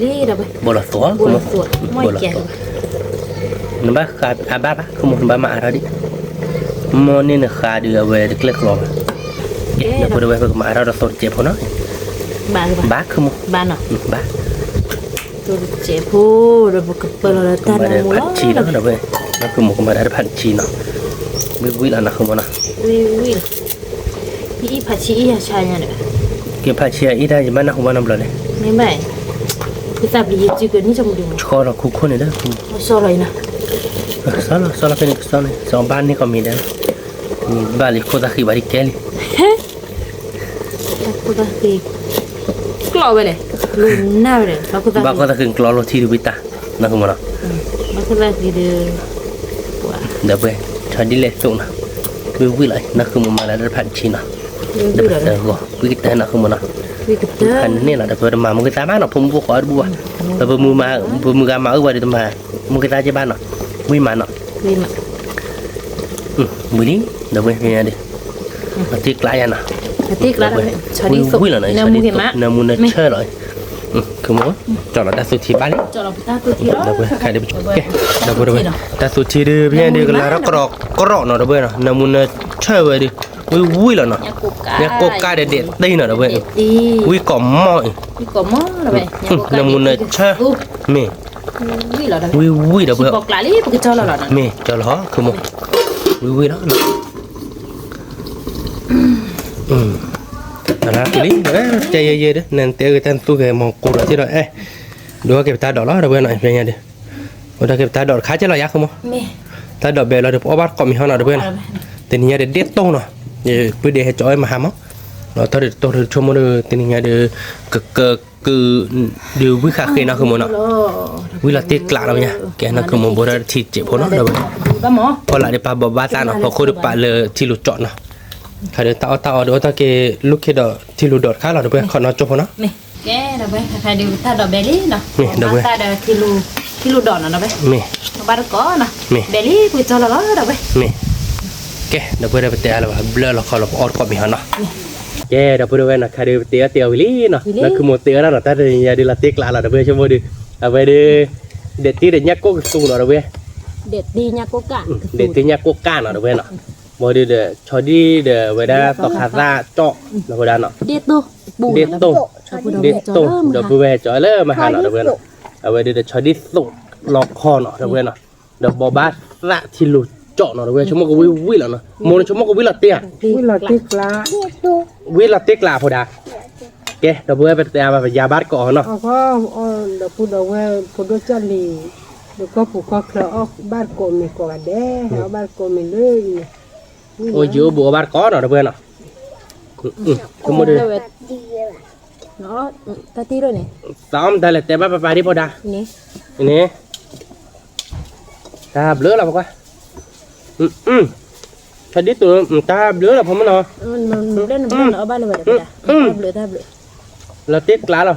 Li de we. บอลตัว Bola tua. Moi ke. นึกว่าขาอาบ้าปะคือมันบ้ามาอะไรดิมอนี่เนี่ยขาเดือเว้ยเด็กเล็กลงเดี๋ยวพอเดี๋ยวเว้ยก็มาเราเราสนเจ็บพอเนาะ Ba ke ba. บ้าคือมัน Ba no. บ้า Tu je pu de bu ke pe lo ta มา na ได้ mu ผัด lo. ชีเนาะเดี๋ยวเว้ยนั่นคือมันก็มาได้ผัดชีเนาะวิแล้วนะคือมันนะ We. Pi pa chi ya cha nya de. เก็บผัดชีอีได้ยังไม่นะคือมันน้ำเลย Ni bai. Kita beli je ke ni jamu de. คอเราคุกคนนี่เด้อ So lo ina. สอนเป็นสอนสองบ้านนี่ก็มีเด้อมีบ้านลิโคตาคีบาริแกลี Aku dah ke. Keluar balik. Luna balik. Aku dah. บ้านก็ตะคืนกลอโลทีดูวิตานะคุณมนะ Aku dah ke dia. Wah. เดี๋ยวไปชาดิเลสุนะวิเลยนะคือมันมาแล้วผ่านชีนะเดี๋ยว Dia เดี๋ยวก็วิแต่นะคือมันนะ We kita. คันนี่แหละเดี๋ยวไปมามันก็ตามบ้านเนาะผมขอดูว่าแต่พอมือกันมาว่าเดี๋ยวมามันก็ตามที่บ้านเนาะวิมาเนาะ We mak. มือนี้เดี๋ยวไปเป็นไงดิมาที่กลายนะ Nanti kelar cari sok. วิแล้วนะชาดินามูนเชื่อเลยคือมันจอดแล้วแต่สุดที่บ้าน Kalau kita tu tiro. เดี๋ยวไปใครเดี๋ยวไปจุดแกเดี๋ยวไปแต่สุดที่ดิพี่เด็กแล้วก็รอเนาะเดี๋ยวไปเนาะนามูนเชื่อไว้ดิวิแล้วเนาะ Nyak kokak. เนี่ยโกกาเด็ดตีเนาะเดี๋ยวไป Di. วิก่อมอ Ni komo lah be. Nyak kokak. นามูนเชื่อเม We lah dah. วิเดี๋ยวไป Bok lali pergi colo lah. เมจอลฮะคือมันวิแล้วนั่นแหละนี่ใจเย็นๆดินั่นเตะกันตู้แกมองกูแล้วที่เราดูว่าเก็บตาดอกแล้วเดี๋ยวไปหน่อยเป็นไงดิว่าเก็บตาดอกขาจะเรายักษ์มั้ง Me. ตาดอกเบลเราเดี๋ยวเอาบัตรก็มีห้องเราเดี๋ยวไปนะแต่นี่เด็ดโต้เนาะเดี๋ยวไปเดี๋ยวจอยมาหามั้งเราตอนเด็ดโต้ชมมันแต่นี่เดี๋ยวคือเดี๋ยววิขาเคนะคือมันเนาะวิลาติกลาเราเนี่ยแกนั่นคือมันบริที่เจ็บพอเนาะเดี๋ยว Ba mo. พอละเดี๋ยวปาบบาตาเนาะพอคุยปาเลยที่ลุจอดเนาะถ้าเดี๋ยวตาเดี๋ยวตาเกลุกขึ้นดอที่ลุดอดข้าเราเดี๋ยวไปขอนอนจบเนาะ Me. Ke dah be. Kai dia ta dah beli dah. Me, dah be. Ta dah kilo don dah be. เม Baru ko nah. Me. Beli pergi colo lah dah be. เมแกเดี๋ยวไปเดี๋ยวไปเตะเราเบลเราขอเราออดก็มีฮะเนาะแกเดี๋ยวไปดูนะใครเดี๋ยวเตะวิลี่เนาะนั่นคือหมดเตะแล้วเนาะแต่เดี๋ยวดีละเตะกลาเราเดี๋ยวไปชมดูเอาไปดูเด็ดที่เด็ดยักษ์ก็สูงเนาะเดี๋ยวไป Det di nyak kokak. เด็ดที่ยักษ์ก็ก้านเนาะเดี๋ยวไปเนาะโมดีเดี๋ยวชอดีเดี๋ยวเวลาต่อคาซาเจาะเดี๋ยวไปด้านเนาะ Det tu. เด็ดตรงเด็ดตรงเดี๋ยวไปแวะจอยเลยมาหาเนาะเดี๋ยวไปเนาะเอาไปเดี๋ยวชอดีส่งล็อกคอเนาะเดี๋ยวไปเนาะเดี๋ยวบอบาสะที่ลุเจาะเนาะเดี๋ยวไปชั่วโมงก็วิแล้วเนาะโมนชั่วโมงก็วิละเตี้ย Wila tikla. วิลาติกลาพอดาเกเดี๋ยวเพื่อไปเตะไปยาบาดก่อนเนาะ Ako da puda we pudo chali do ko pu ko kla ok bar ko mi ko ade ha bar ko mi le โอ้ยอยู่บัวบาดก่อนเนาะเดี๋ยวเพื่อนเนาะสมมติ No, ta tiro ni. ซ้อมได้เลยแต่บ้าไปที่พอดา Ni. นี่ตาเบลอแล้วบอกว่าชดิตัวตาเบลอแล้วผมมันเนาะ Belum abah le pada. Belum dah belum. เราติดกลาแล้ว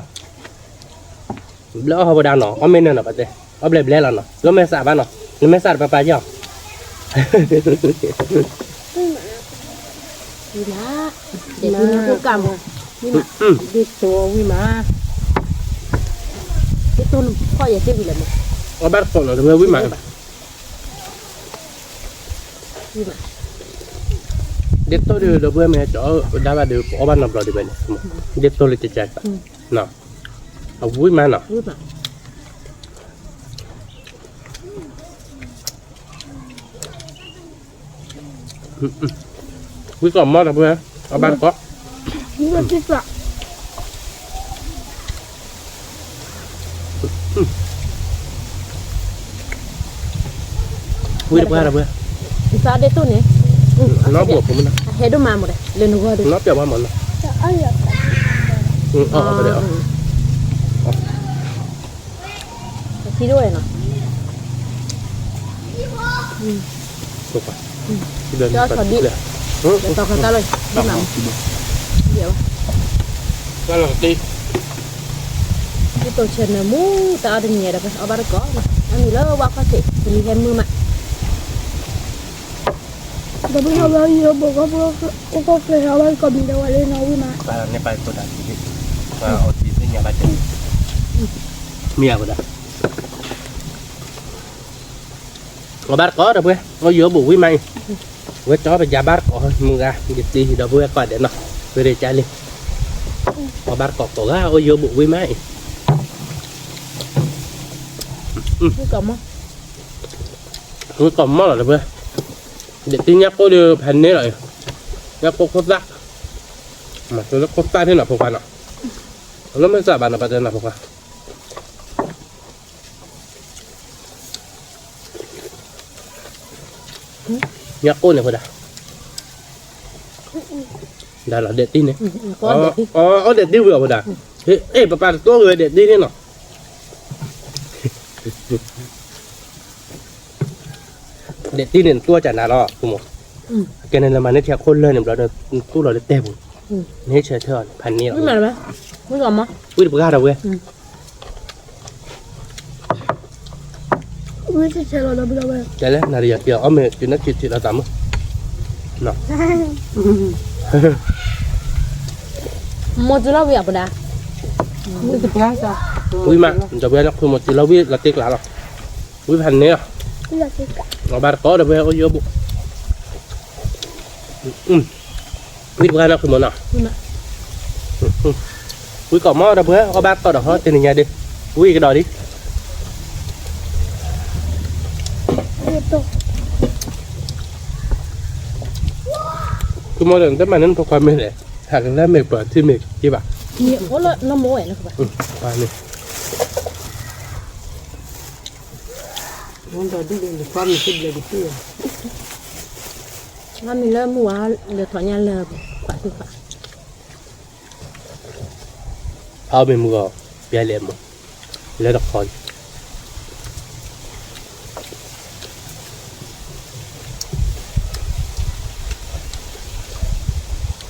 เบลอเขาพอดาเนาะเอาเมนเนาะปะเต้เอาเบลแล้วเนาะแล้วไม่สาบ้านเนาะแล้วไม่สาไปไปย่อ Wila. Dia punya kokam. Wila. di to wi ma Itu kau ya sih wila mo. เอาบ้านก่อนเนาะเดี๋ยววิ่งมา Wila. เด็ดตัวเดียวเพื่อนแม่จ๋อได้บ้านเดียวเอาบ้านนำเราดีไปเนี่ยเด็ดตัวเลยจะแจกเนาะเอาวิ่งมาเนาะ Wila. วิกล่อมมอดเพื่อนเอาบ้านก็ Ini juga. วิเพื่อนเพื่อน Bisa ada tu ni. น้องบวกผมนะ Hedo mamu dah. Lenu gua ada. น้องเปียกว่าหมดนะ Ayah. เอาไปเดี๋ยว Kasi dua no. ถูกป่ะเดิน Dah tahu kata lo. Dah mamu. Ya. ก็หลังตี Itu channel mu tak ada ni ada pas abar ko. Ani lo wa ka te. Ni hem mu mak. Tapi kalau ia bawa kok kelihatan kau bila wale nawi mah. ไปในไปตัวนั้นก็เอาตีนี่อย่าไปเจอเมียกูได้เอาบ้านก็ได้เพื่อนเอาเยอะบุวิไม่เว้ยจ้อไปยาบ้านก็มึงอ่ะเดี๋ยวตีเดี๋ยวเพื่อนก่อนเดี๋ยวเนาะเพื่อได้ใจเลยเอาบ้านก็ตัวก็เอาเยอะบุวิไม่ Ni kamu. คือต่อมมอเลยเพื่อนเดี๋ยวตีเนี้ยก็เดือแผ่นนี้เลยเนี้ยก็โคตรซักมาตัวแล้วโคตรใต้ที่หนักพวกกันอ่ะแล้วไม่สบายนะประเด็นหนักพวกกันเนี้ยก็เนี่ยเพื่อนได้หรอเด็ดตีเนี่ย Ko ada ti. อ๋อเด็ดตีเบื่อเพื่อนเฮ้ยเอ๊ะป้าตัวเลยเด็ดตีนี่เนาะเด็ดตีเนี่ยตัวจัดนะเนาะคุณหมอแกนั่นละมันเนี่ยเทียคนเลยเนี่ยเราตู้เราได้เต็มนี่เชื่อเถอะพันนี้หรอ Ni mana ba? Ni kamu. วิ่งไปก้าวเราเว้ย Ini celo dah bila wale. ใจแล้วนาฬิกาเกี่ยวเอาเมจุนักจิตเราตามมั้งเนาะ Mau tu lah we apa dah? Itu biasa. วิ่งมาจะเว้ยนักคุณหมดจิตเราวิ่งเราติ๊กหลาหรอวิ่งพันนี้อ่ะ Tidak suka. เราบาร์ก็เดี๋ยวเว้ยเอาเยอะบุวิ่งไปก้าวนักคุณหมดเนาะ Ni mak. วิ่งก่อมอเดี๋ยวเว้ยเอาบาร์ก็เดี๋ยวเขาเป็นยังไงดิวิ่งกันดอดิ Itu. คุณหมอเดินแต่มานั้นพอความไม่เลยหากแล้วไม่เปิดที่ไม่กี่บาท Ni ola no mo eh nak ba. ไปนี่ Untuk di dalam kami sudah di sini. Ngami le mu ah le thonya le pa tu pa. เอาเป็นมือก็เปียเลี้ยมแล้วตะคอน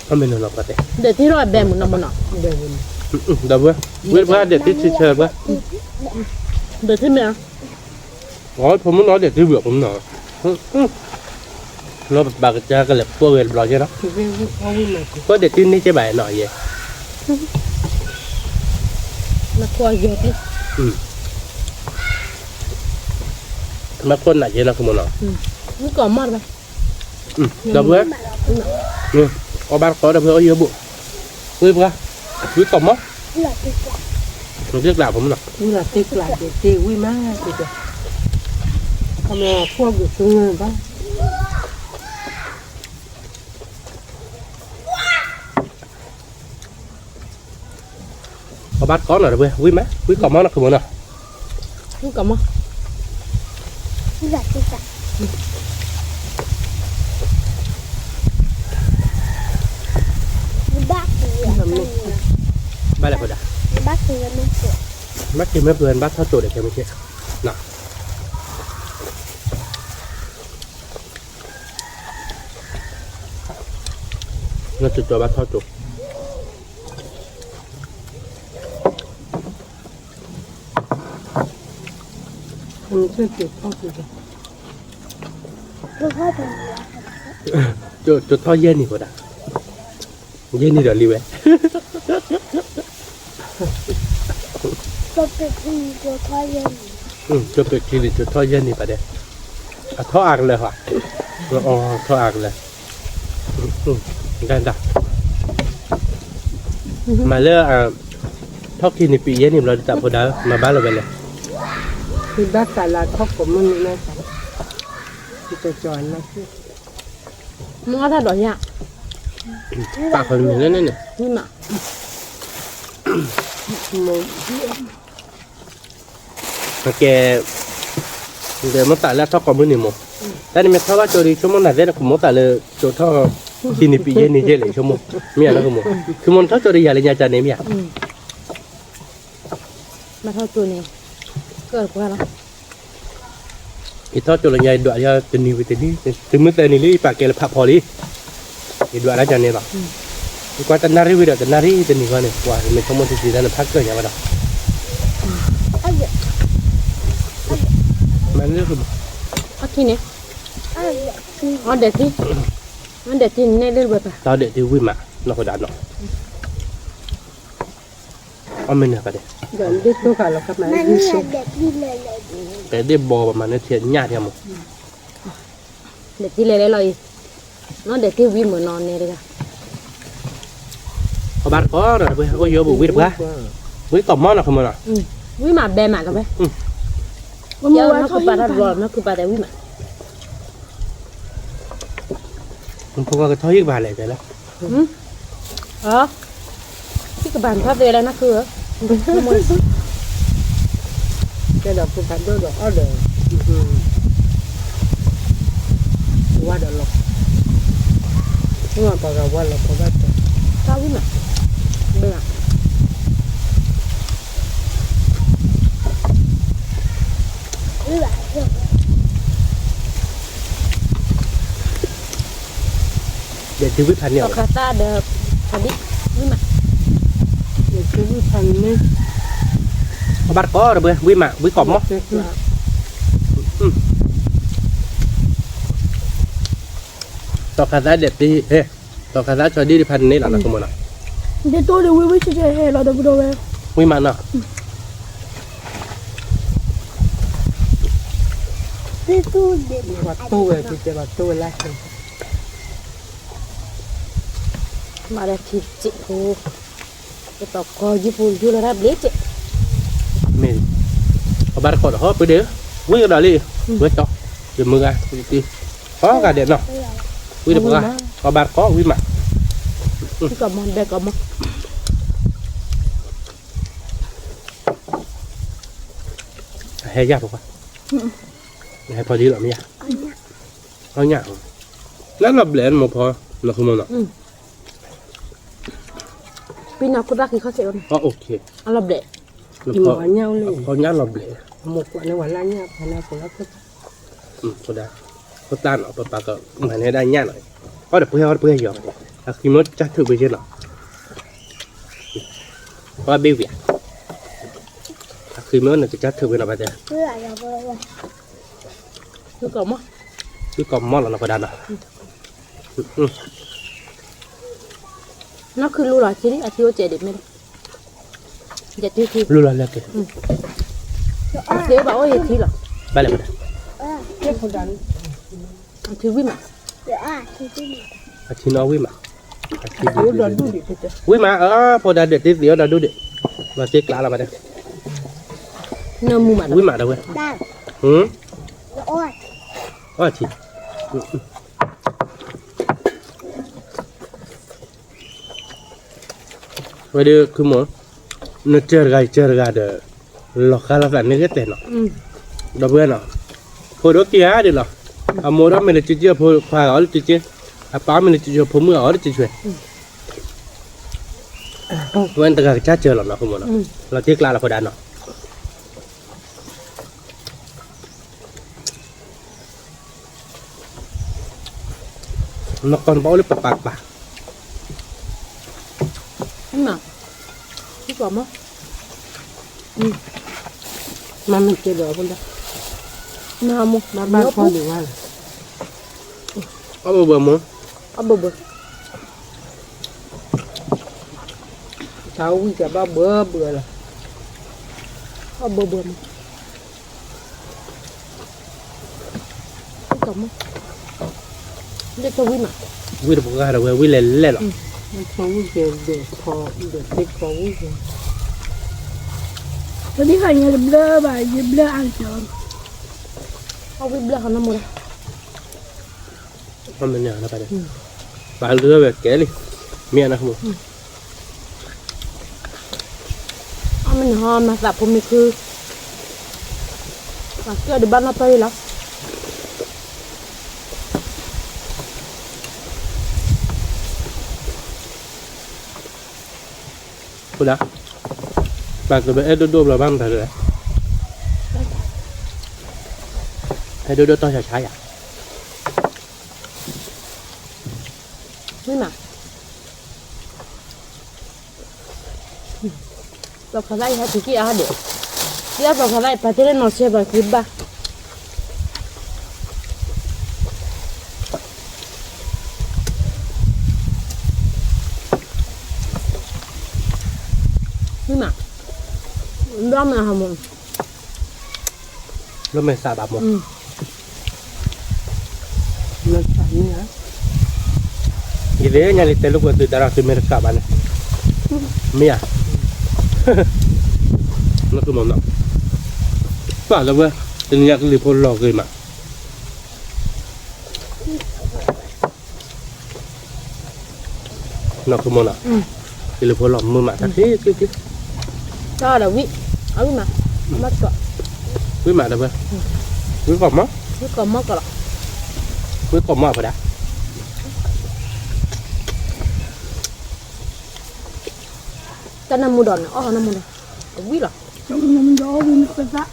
เอาเป็นหนักกว่าเต้ De ti ro be mu no mo no. Dah pun. เดี๋ยวเว้ยเว้ยเดี๋ยวที่เชิญเว้ย De ti me. อ๋อผมมันน้อยเดี๋ยวที่เบื่อผมหน่อยเราบากจะกันเลยพวกเวรบล็อกใช่ไหม Kita awal lagi. ก็เดี๋ยวที่นี่จะแบบหน่อยเย่ Nak ko ye ti. มาคนไหนเย่นะคุณมันหน่อย Ni ko mar ba. เดี๋ยวเว้ยนี่เอาบ้านเขาเดี๋ยวเพื่อเอาเยอะบุเว้ยปะวิ่งต่อมั้ง Tidak suka. ผมเรียกด่าผมหน่อย Ula tik lah di wi mana kita. Kami puak di sungai bang. เอาบ้านก้อนหน่อยเดี๋ยวเว้ยวิ่งไหมวิ่งต่อมั้งนะคุณมันหน่อย Ni kamu. Tidak suka. Baki ya. บ้านอะไรพอด่า Baki ya masuk. มักกินไม่เพื่อนบ้านเท่าโจทย์เด็กแค่ไม่ใช่น่ะเราจุดตัวบ้านเท่าโจทย์ Kami sudah puak kita. Bukan tu. จุดท่อเย็นนี่พอด่าเย็นนี่เดี๋ยวรีเว Tapi ini kau kaya. จุดเป็ดทีนี่จุดท่อเย็นนี่ประเดี๋ยวท่ออ่างเลยค่ะอ๋อท่ออ่างเลยกันด่ามาเลือกท่อกินในปีเย็นนี่เราจับพอด่ามาบ้านเราไปเลย Kita salah kok komen ni nak. Kita jual lagi. มึงเอาถ้าดอกเนี่ย ปากคนเหมือนนั่นเนี่ย นี่มา แกเดี๋ยวมันตัดแล้วท่อความมือหนึ่งมั้งแต่นี่มันท่อว่าโจดีชั่วโมงไหนได้นะผมตัดเลยโจท่อที่นี่ปีเย็นนี่เจเลยชั่วโมงเมียนะคุณมั้งคือมันท่อโจดีอะไรเนี่ยจะเนี่ยเมีย มาเท่าตัวนี้เกิดกว่าแล้ว อีท่อโจรใหญ่ดวงยาตัวนี้วิตานี่ถึงมื้อแต่นี่ลี่ปากแกเลยผักพอดีอีดวงอะไรจะเนี่ยหรอกว่าจะนารีวิเดอร์จะนารีตัวนี้ก็เนี่ยว่ามันชั่วโมงที่สี่นั่นพักเกินอย่างไรหรอมันเรื่องคือ เอาที่นี่เอาเด็ดที่มันเด็ดที่นี่เรื่อยไป ตอนเด็กที่วิ่งมาเราก็ด่าเนาะเอาไม่เนี่ยก็ได้ เดี๋ยวได้ตัวขาเรากลับมา มัน ดู เนี่ย สิ เด็กดีเลย แต่ได้บอประมาณนี้เทียนญาติกันมั้ง เด็ดที่เลยได้เลยน้องเด็ดที่วิ่งเหมือนนอนเนี่ยเลยค่ะ เขาบ้านก็นะเพื่อนก็เยอะบุวิ่งเพื่อวิ่งต่อมอนะคุณมั้ง วิ่งมาแบมากันไป มัน เดี๋ยว ว่า นัก เขา คือปลาทัดร้อนนักคือปลาแต่วิ่งมา มันพวกก็ท้อยิ่งบาดเลยแต่ละ อ๋อที่กระบาลภาพเวลานักคือ แกเราพูดกันด้วยดอกอ้อเด้อว่าเดี๋ยวหรอกว่าปากว่าเราพอได้แต่ ข้าววิ่งมาเบื่อ เลือด เด็กที่วิ่งพันเนี่ย ต่อคาตาเดิมคาดิวิ่งมา เดี๋ยวคือวิพันธ์นี่ เขาบ้านก็นะเพื่อนวิ่งมาวิ่งกอบมั้ง เจ๊กละ ต่อคาถาเด็ดที่เฮ้ต่อคาถาชอยดีที่พันนี่หลังนะคุณมั้งนะ เดี๋ยวตัวเดี๋ยววิ่งเฉยๆเราเดี๋ยวไปดูเลย วิ่งมาเนาะ เดี๋ยวตัวเด็ก ว่าตู้เลยที่จะว่าตู้ละ มาได้ที่จิโก้จะตอบคอญี่ปุ่นยูระดับเล็กจิ ไม่เขาบ้านก็เขาไปเดี๋ยววิ่งกันเลยวิ่งต่อเดี๋ยวมือกันตีเขากันเด็ดเนาะวิ่งเดี๋ยวมือกันเขาบ้านก็วิ่งมา ที่กับมันแบกกับมัน ให้ยากถูกป่ะให้พอดีหรอไม่ยากเอายากแล้วเราเบลนด์มาพอเราคือมันเนาะ ปีนักคุณรักที่เขาเสียวัน ก็โอเค อันละเด็ด แล้ว กิน พ ห อ วานเงาเลย พอยากเราเบลนด์ หมกว่าในวันละเนี่ยพนักของเราก็ ก็ได้ก็ต้านออกปากก็เหมือนให้ได้ยากหน่อยก็เดี๋ยวเพื่อนเพื่อนเยอะถ้าคือมันจะถือไปเช่นหรอเพราะเบี้ยถ้าคือมันจะถือไปหน่อยไปแต่ เลือดเราไปเลย คือกับมัน คือก็มอดเราก็ได้นะ นั่นคือรู้หรอที่นี่อาทิตย์เจ็ดเด็ดไม่ได้เจ็ดที่ รู้แล้วแล้วแก เดี๋ยวบอกว่าเจ็ดที่หรอ ไปเลยไปเลย เจ๊เขาดัน อาทิตย์วิ่งมา เดี๋ยวที่ที่ อาทิตย์น้องวิ่งมาอาทิตย์ เดี๋ยวดันดูดิเจ๊ วิ่งมาพอได้เด็ดเดี๋ยวเราดูดิมาเจ๊กล้าเราไปเลย เนื้อมูมา วิ่งมาเด้อเว้ย ได้ หืม เดี๋ยวอ้อย อาทิตย์ไปดูคือหมอนึกเจอกันเด้อหลอกกันแล้วแบบนี้ก็เต็มเนาะดับเบิ้ลเนาะพอดูกี่ฮะเดี๋ยวเนาะอ่ะหมอเราไม่ได้จิ้มพอพาเอาจิ้มอ่ะป้าไม่ได้จิ้มพอมือเอาจิ้มช่วยวันตะการจ้าเจอหรอเนาะคือหมอเนาะเราเจ๊กล้าเราพอได้เนาะนักการบ้านเลยปากปาก วิ่งมาที่กับมัน มันเจ๊ดอกคนละ น้ำมูน้ำ บ้าน เนื้อ พ่อ ปุ๊บ หรือว่า เอาเบอร์มั้ง เอาเบื่อ เช้าวิ่งจะบ้าเบื่อละ เอาเบื่อมันที่กับมันเด็กตัววิ่งมา วิ่งปกติเราวิ่งเล่นเล่นหรอ มันพอวิ่งเด็กพอเด็กเด็กพอวิ่ง ตอนนี้เขาเนี่ยเบลอไปเบลออ่านจน เอาวิ่งเบื่อเขาน้ำมู มันเป็นอย่างไรไปเลย เ ปลาเรือแบบแกเลยเมียนะครับผม มันหอมนะแต่ผมนี่คือเกลือดิบ้านเราไปแล้ว พูดนะปลาตัวเอ็ดดูเราบ้างแต่เลยให้ดูตอนช้าๆอ่ะ ไม่หนักเราขายให้ทุกที่อาเดี๋ยวเดี๋ยวเราขายไปที่เรนนอเชบะคลิปบ้าไม่หนักร้อนมาหามึง แล้วไม่สาบหมด nó phải nữa ยี่เลี้ยงยันลิเตลูกตัวดาราคือเมริกาบ้านเมียนั่นคือมันเนาะป่าแล้วเว้ยทีนี้อยากรีบพลหลอกเลยมานั่นคือมันอ่ะรีบพลหลอกมือมาทันทีกิ๊ก cho là vị ở mà mất cỡ วิมาแล้วเว้ยวิกรอบมั้ง cái còn mất cỡ วิกรอบมากพอดะ cái năm mua đòn năm mua đòn vị là Trong năm đó mình phải phát.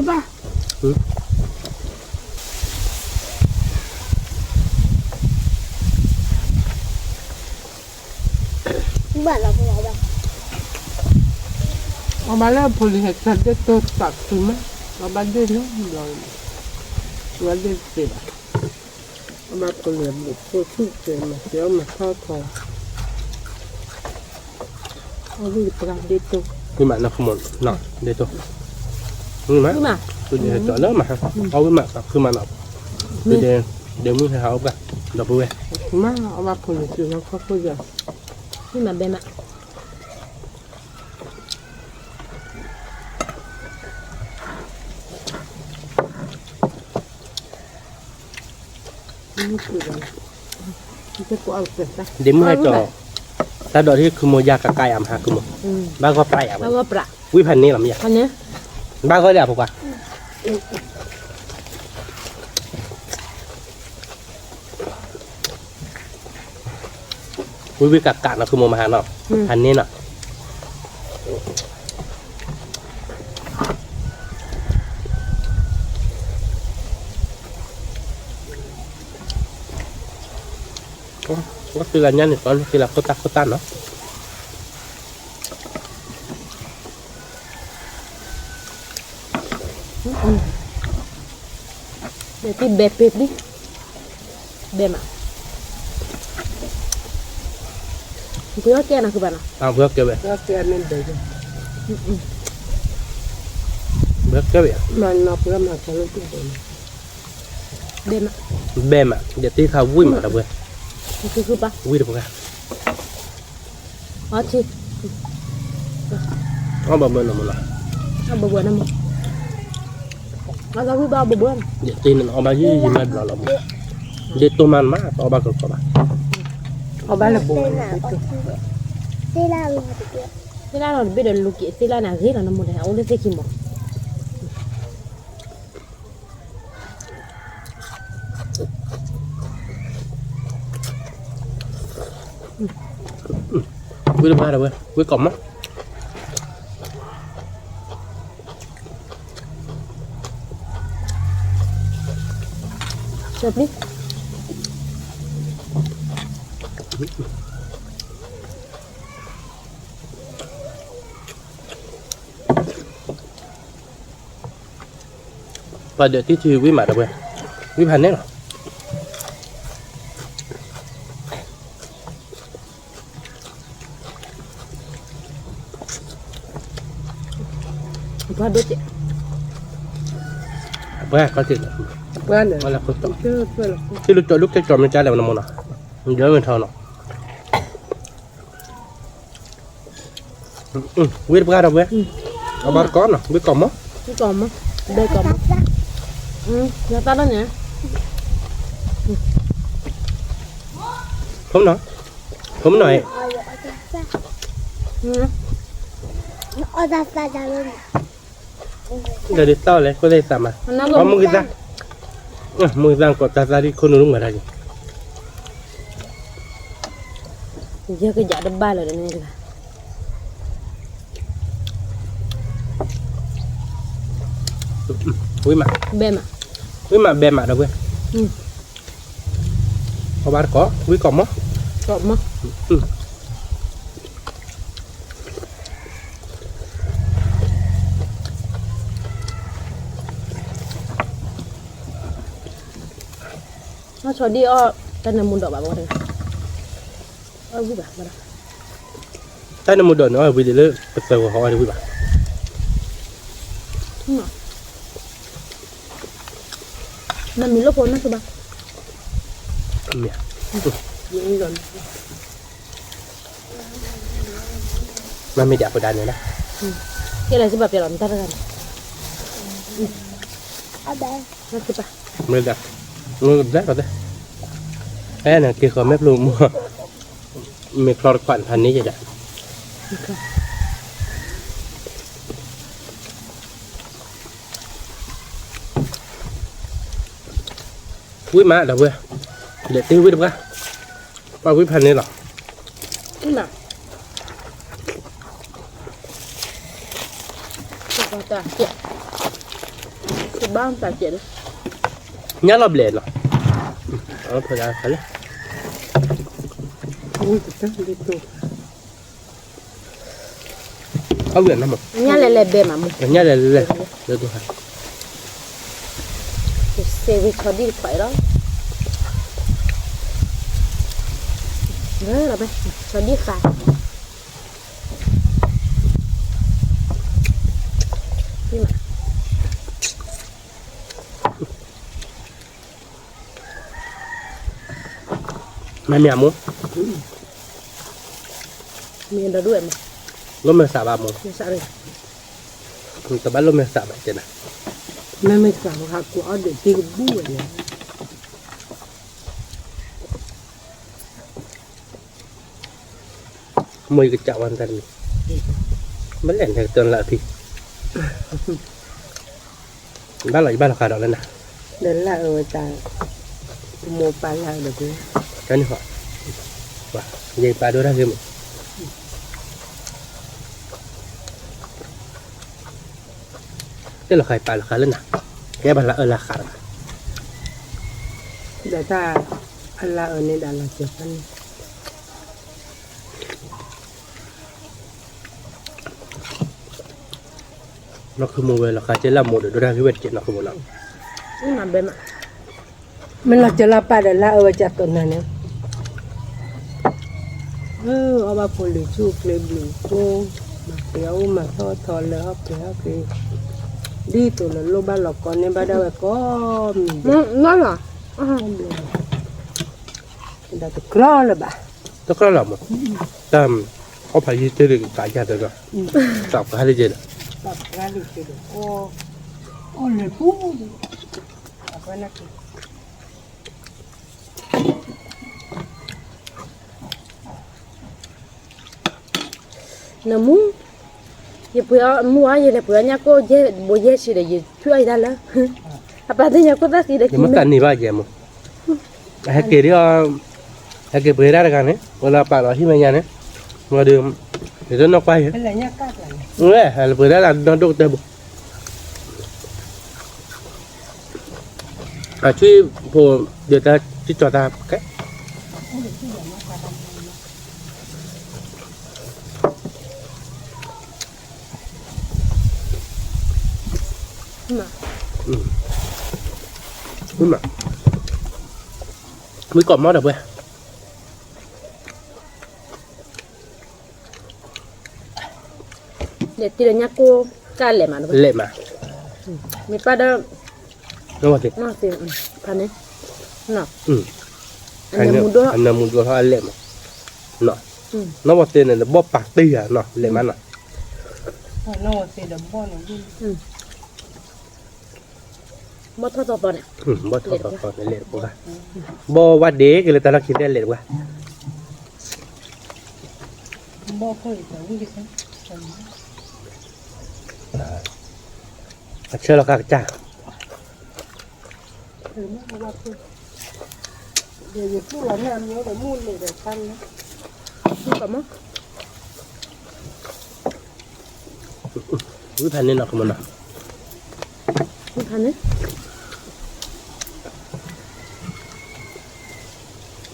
Ba. Bạn là không đâu. mà là phụ nữ thật để tôi tặng tụi nó mà ban đêm nó rồi ban đêm gì mà phụ nữ một số chút chuyện mà kéo mà khó thò ở đây là đi tôi วิมานั่นคือมันเนาะเดี๋ยวตัวนี่มั้ย nhưng mà ตัวเดียวจอดแล้วมาเอาวิมากับคือมันเอาตัวเดี๋ยวมึงให้เขากันดับเบิ้ล mà mà phụ nữ thì nó khó có giờ nhưng mà bên ạ cái của ông phải ra เดี๋ยวมึงให้จอถ้าดอกที่คือโมยากะกายอ่ำหาคือโมบ้านก็ไปอ่ะ bao gồm bạ วิพันนี่หรอไม่อยาก anh nhé บ้านก็เรียกผมว่าวิกะกะนะคือโมมาหาเนาะพันนี้เนาะก็คือกันยันนี่ตอนที่เราโคตันเนาะ để tìm bẹp bẹp đi bẹp mà cứ kia nào các bạn ạ เอาเบิกเก็บไว้ ra tiền nên để เบิกเก็บไว้ mà nó bữa mà cho nó cũng được bẹp mà แบมอ่ะเดี๋ยวที่เขาวิ่งมาแล้วเว้ย cứ ba วิ่งเดี๋ยวพวกกัน ó chi เอาแบบเมื่อหนุ่มละ nó bừa bừa năm nó ra với bao bừa bừa เดี๋ยวตีนเอามายี่ยิ้มได้หล่อหล่อเดี๋ยวตัวมันมากเอาบางคนก็บ้า ở đây là bố Thế là mình phải thực hiện. thế là nó biết được lục kia thế là nào ghế là nó một thằng lên thế kim một วิ่งมาแล้วเว้ยวิ่งกล่อมมั้ง chụp đi ประเดี๋ยวที่ชีวิ่งมาแล้วเว้ยวิ่งพันเนี่ยหรอ qua đốt chị bữa có chuyện bữa này là không tốt chưa chưa là chứ lúc cái tròn mình trả lại nó nào mình nhớ mình thao nó biết bữa đâu biết ởบ้านcó nè biết còn mất cái còn á đây còn á nhà ta đó nhỉ không nói không nói Ở ra xa ra luôn. giờ đi tao lấy có đây sao mà nó có một cái răng một răng có ta ra đi không đúng mà ra gì giờ cái giá đâm ba rồi đây này quý mà bè mà đâu quên ởบ้านcó quý còn mất còn mất nó cho đi tên là muốn đỏ bà bao đây vui bà đó tay nó một đợt nữa vì để bật tàu của họ thì quý bà nó mình lúc nó cứ bà mẹ những lần mà mẹ đẹp ở đàn này đó cái này sẽ bà phải làm ta ra Ở đây. nó cứ bà mẹ đẹp nó rất rồi đấy cái này kia có mép luôn mua mẹ clor khoản thànhนี้vậy quý má đâu quê để tiêu quý được không bao quý phần này rồi cái nào cái ta chuyện cái bao ta chuyện nhớ là bể rồi ở thời gian phải những cái đi tu có biển lắm mà nhà lẻ bề mà một nhớ là được tôi hả xe với cho đi phải đó đấy là đây cho đi phải nhưng mà mẹ muốn mình đã đuổi mà lúc mình xả vào một mình sợ rồi tao bắt lúc mình xả vậy thế này nên mìnhสั่งหักกูเอาเด็กที่บู๊เนี่ย mười cái chậu ăn thân mất lẻn theo tuần lại thì ba là khá đó lên nào đến là ở tại mua ba là được đấy cái này họ và dây ba đôi ra game cái là khai là khá lên nào cái bà là khá để ta ăn là ở đây đã là chụp anh nó không mua về là khá chế làm một để đôi ra cái vật chuyện nó không một lắm nhưng mà bề mà mình là chờ là ba để là ở chặt tuần này nè ở ba phụ nữ chụp lên biển cô mà kéo mà thò lỡ kéo thì đi tụi nó lô ba lọc con nên ba đâu có nói là đã tự lo là bà nó có làm mà tam có phải gì tới được cả nhà được rồi tập hai cái gì đó tập ra đi thì được ô lệ phú apa nak nó muốn giờ bữa mua giờ là bữa nhà cô giờ bữa giờ chỉ để giờ chui ra là apa thế nhà cô ta thì để nhưng mà cần gì bao giờ mà hay kể đi hay kể bữa ra được này hoặc bạn nói khi mà nhà này mà đường để nó quay cái này nhá cắt lại nghe hay là bữa ra là nó đâu tới chứ phù điều ta chứ cho ta cái mà mới còn mót được vậy để tìm nhà cô Cale mano. lệ mà Mi pada nó thì no si pane. No. anh muốn cho lệ mà nó vào tên này là bóp bạc tì à nó lệ mà nó โน่สิเดี๋ยวบ่อนดิ Mo tho to to ne. bóp thọ này lệ quá bóp vắt đế cái là ta nó kia lệ quá บ่เคยแต่วิ่งกัน chơi là các cha คือไม่ว่าคือเดี๋ยวอยู่ผู้หลานน้ำเยอะแต่มุ่นเลยแต่ตั้งนะ Ni pa mo. quý thành nên nó không nó Ni pane.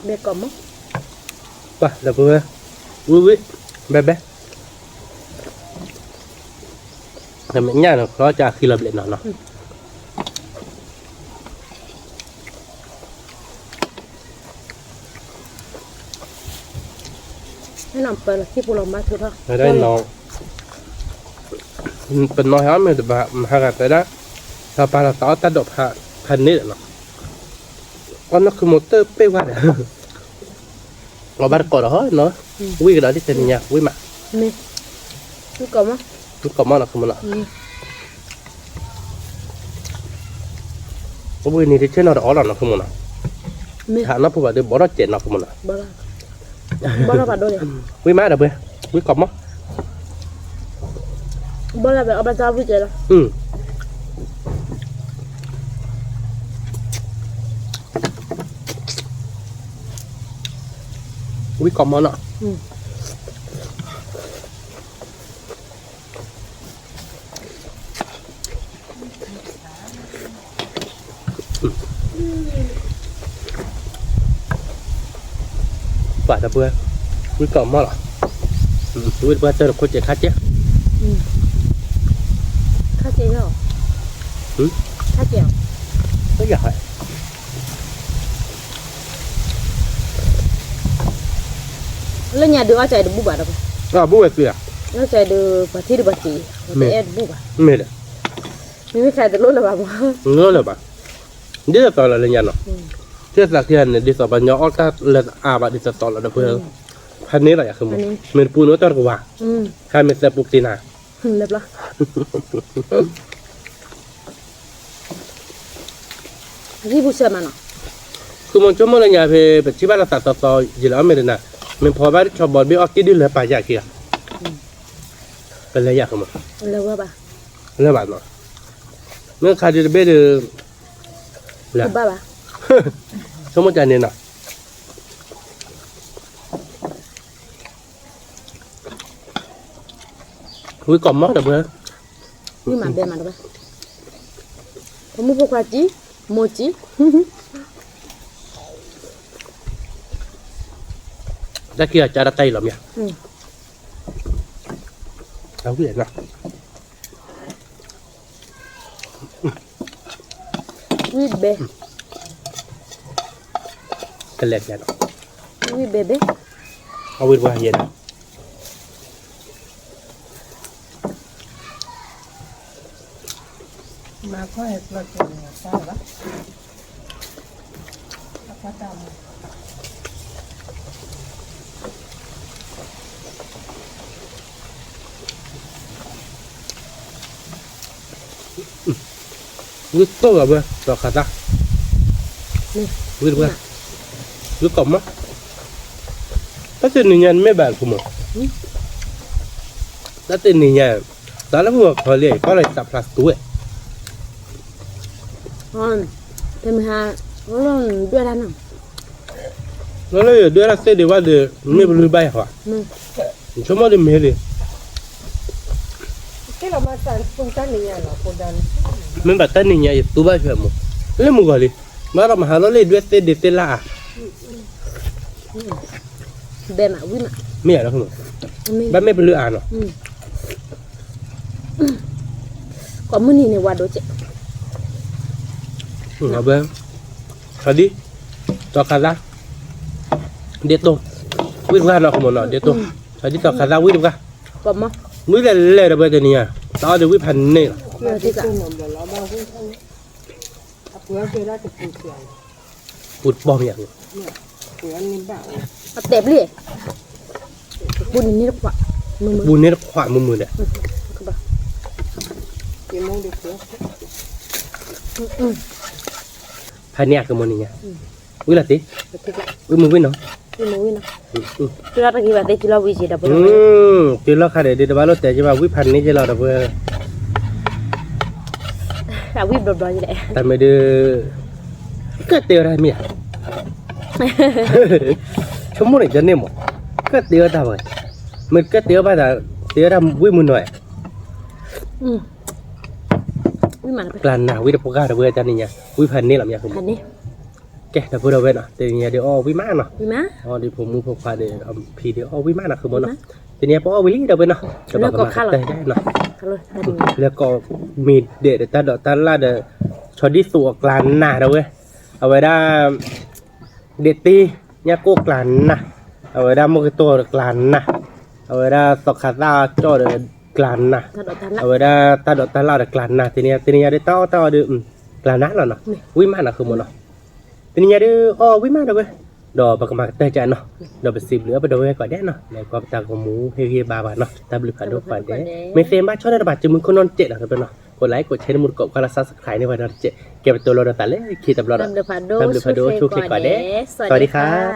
Be como? qua là vừa vui bé bé là mẹ nhà nó có cha khi lập lệ nó Ni nam pa la ki pulang ba tu tho. ở đây nóเป็นน้อยฮะไม่แต่แบบหากแต่ละถ้าปลาเราต่อตัดดอกพันนี่แหละเนาะก็นั่นคือมอเตอร์เป้ว่าเนี่ยเราบ้านก่อนเหรอเนาะวิ่งกันที่เซนเนี่ยวิ่งมา Me. Ni como? ทุกกมันเราคือมันละก็วิ่งนี่ที่เช่นเราอ๋อเราคือมันละ Me. ถ้านับผู้ว่าเดี๋ยวบ่เราเจ็ดเราคือมันละ Bala. Bala pa do le. วิ่งมาเดี๋ยวเพื่อวิ่งกลับมั้ง Bala be aba ta bu je la. วิ่งกลับมั้งเนาะ quả là bữa quý cỏ mò quý bữa chơi được con trẻ khác chứ Kha che yo. Kha che. rất giỏi Le nya do acha de bu ba da. à bố về kìa Nó chạy được bà thi được bà chị. Bà ed bu ba. mệt à Mi khai được luôn là bà ba. ngớ là bạn đi là tao là lên nhà nó thế là khi này đi tao bạn nhỏ ta là bạn đi tao là được vừa hai nấy là không mình phụ nữ tao của bà hai mình sẽ buộc tiền à Lep la. Ri bu sa mana. cứ muốn cho mọi nhà về chỉ bắt là tao gì đó mình nè mình phò bắt cho bọn biết cái đi là bài giải kìaเป็นอะไรอยากมั้ง Le wa ba. เรื่องแบบนั้นเมื่อใครจะไปดูแล้ Ba ba. สมมติจะเนี่ยนะคุยก่อนมั้งเดี๋ยวเพื่อน Mi ma be ma do ba. Mu po kwa ji. Mo ji. ได้กี่จะได้ใจหรอเนี่ยเราเห็นนะ Oui be. กันแหลกเนี่ย Oui bébé. เอาไว้ว่าเย็น มาก็เห็ดเราจะเนี่ยใช่ปะแล้วก็ตาม วิโต้กับเพื่อนต่อขาตาวิเพื่อนวิก่อนมั้งถ้าเป็นหนึ่งยันไม่แบบผมถ้าเป็นหนึ่งยันตอนแรกผมพอเลยก็เลยจับพลาสติก Thì mình ha nó đưa ra nào. แล้วเลยเดือนละเส้นเดียวว่าเดือนไม่บริบายหัวชั่วโมงเดียวไม่เลย ที่เรามาสั่งตรงนั้นเนี่ยเหรอคนดัน มันแบบตั้งนี่ไงตัวบ้าเชื่อมั้งเรื่องมึงก็เลยมาเรามาหาเราเลยด้วยเส้นเดียวเส้นละ Bè mà quý mà. ไม่อยากแล้วคุณบ้านไม่เป็นเรื่องอ่านหรอ Có muốn nhìn này qua đồ chị. เอาเบ้สวัสดีต่อขาตาเดี๋ยวตรงวิ่งกันเนาะคุณหมอเนาะเดี๋ยวตรงสวัสดีต่อขาตาวิ่งกัน Có mà. Mới là lệ được bây giờ nè. Tao được với phần này. Vừa thì cả. Tôi nằm để nó bao cái thân. Bữa kia đã được phụ tiền. Bụt bom nhỉ. Bữa anh đi bảo. Tẹp đi. Búnนี่กว่ามือ Bùn này nó khoảng 10,000 đấy. Chị mua được chưa? Phần này cái món này nhá. Với là tí. ติกละ Với mừng với nó. นี่มือนะจุฬาตะกี้ว่าได้จุฬาวิจิตรบ่ Chứ lo khai để đi đâu lo tệ chứ mà với phần này chứ lo đâu vừa. อ่ะวิบดอๆนี่แหละ Tại mày đưa cái tiêu ra mày. Chúng muốn để cho nên một cái tiêu tao rồi. Mình cái tiêu bây giờ tiêu ra với mừng rồi. วิมันไป Lần nào với được poga đâu vừa cho nên nha. Với phần này làm gì อัน không? นี้ Kệ đâu vừa đâu vậy nè. Thì nhà điều o với má nè. วิมา Đi phụ mua phục phải để phi điều o với má nè không muốn nè. Thì nhà po với lý đâu vậy nè. Cho bà con tệ đấy nè. กันเลยได้ดี แล้วก็มีเด็ดตาดอกตาลาเดชอดิสุกลานหน้าเราเว้ยเอาไว้ได้เด็ดตีเนี่ยกูกลานนะเอาไว้ได้มกตัวกลานนะเอาไว้ได้สกัดตาจ่อเดกลานนะ ถ้าดอกทันละ เอาไว้ได้ตาดอกตาลาเดกลานนะทีเนี้ยได้ต่อเดืกลานนะแล้วเนาะวิมานนะคือหมดเนาะทีเนี้ยได้วิมานเราเว้ยดอกปากกาเตยใจเนาะดอกเป็นสิบเหลือไปดอกไว้ก่อนได้เนาะในความตาของหมูเฮียบาบาเนาะตาบลิผ่านดอกก่อนได้ไม่เซมบ้าชอบได้ระบาดจึงมึงคนนอนเจ็ดนะครับเนาะกดไลค์กดแชร์มุดกบกระซับสไครต์ในวันนั้นเจ็ดเก็บตัวเราแต่เล่ขีดตับเรา ตามเดือพาโด ตามเดือพาโดชูคลิกก่อนเด้สวัสดีครับ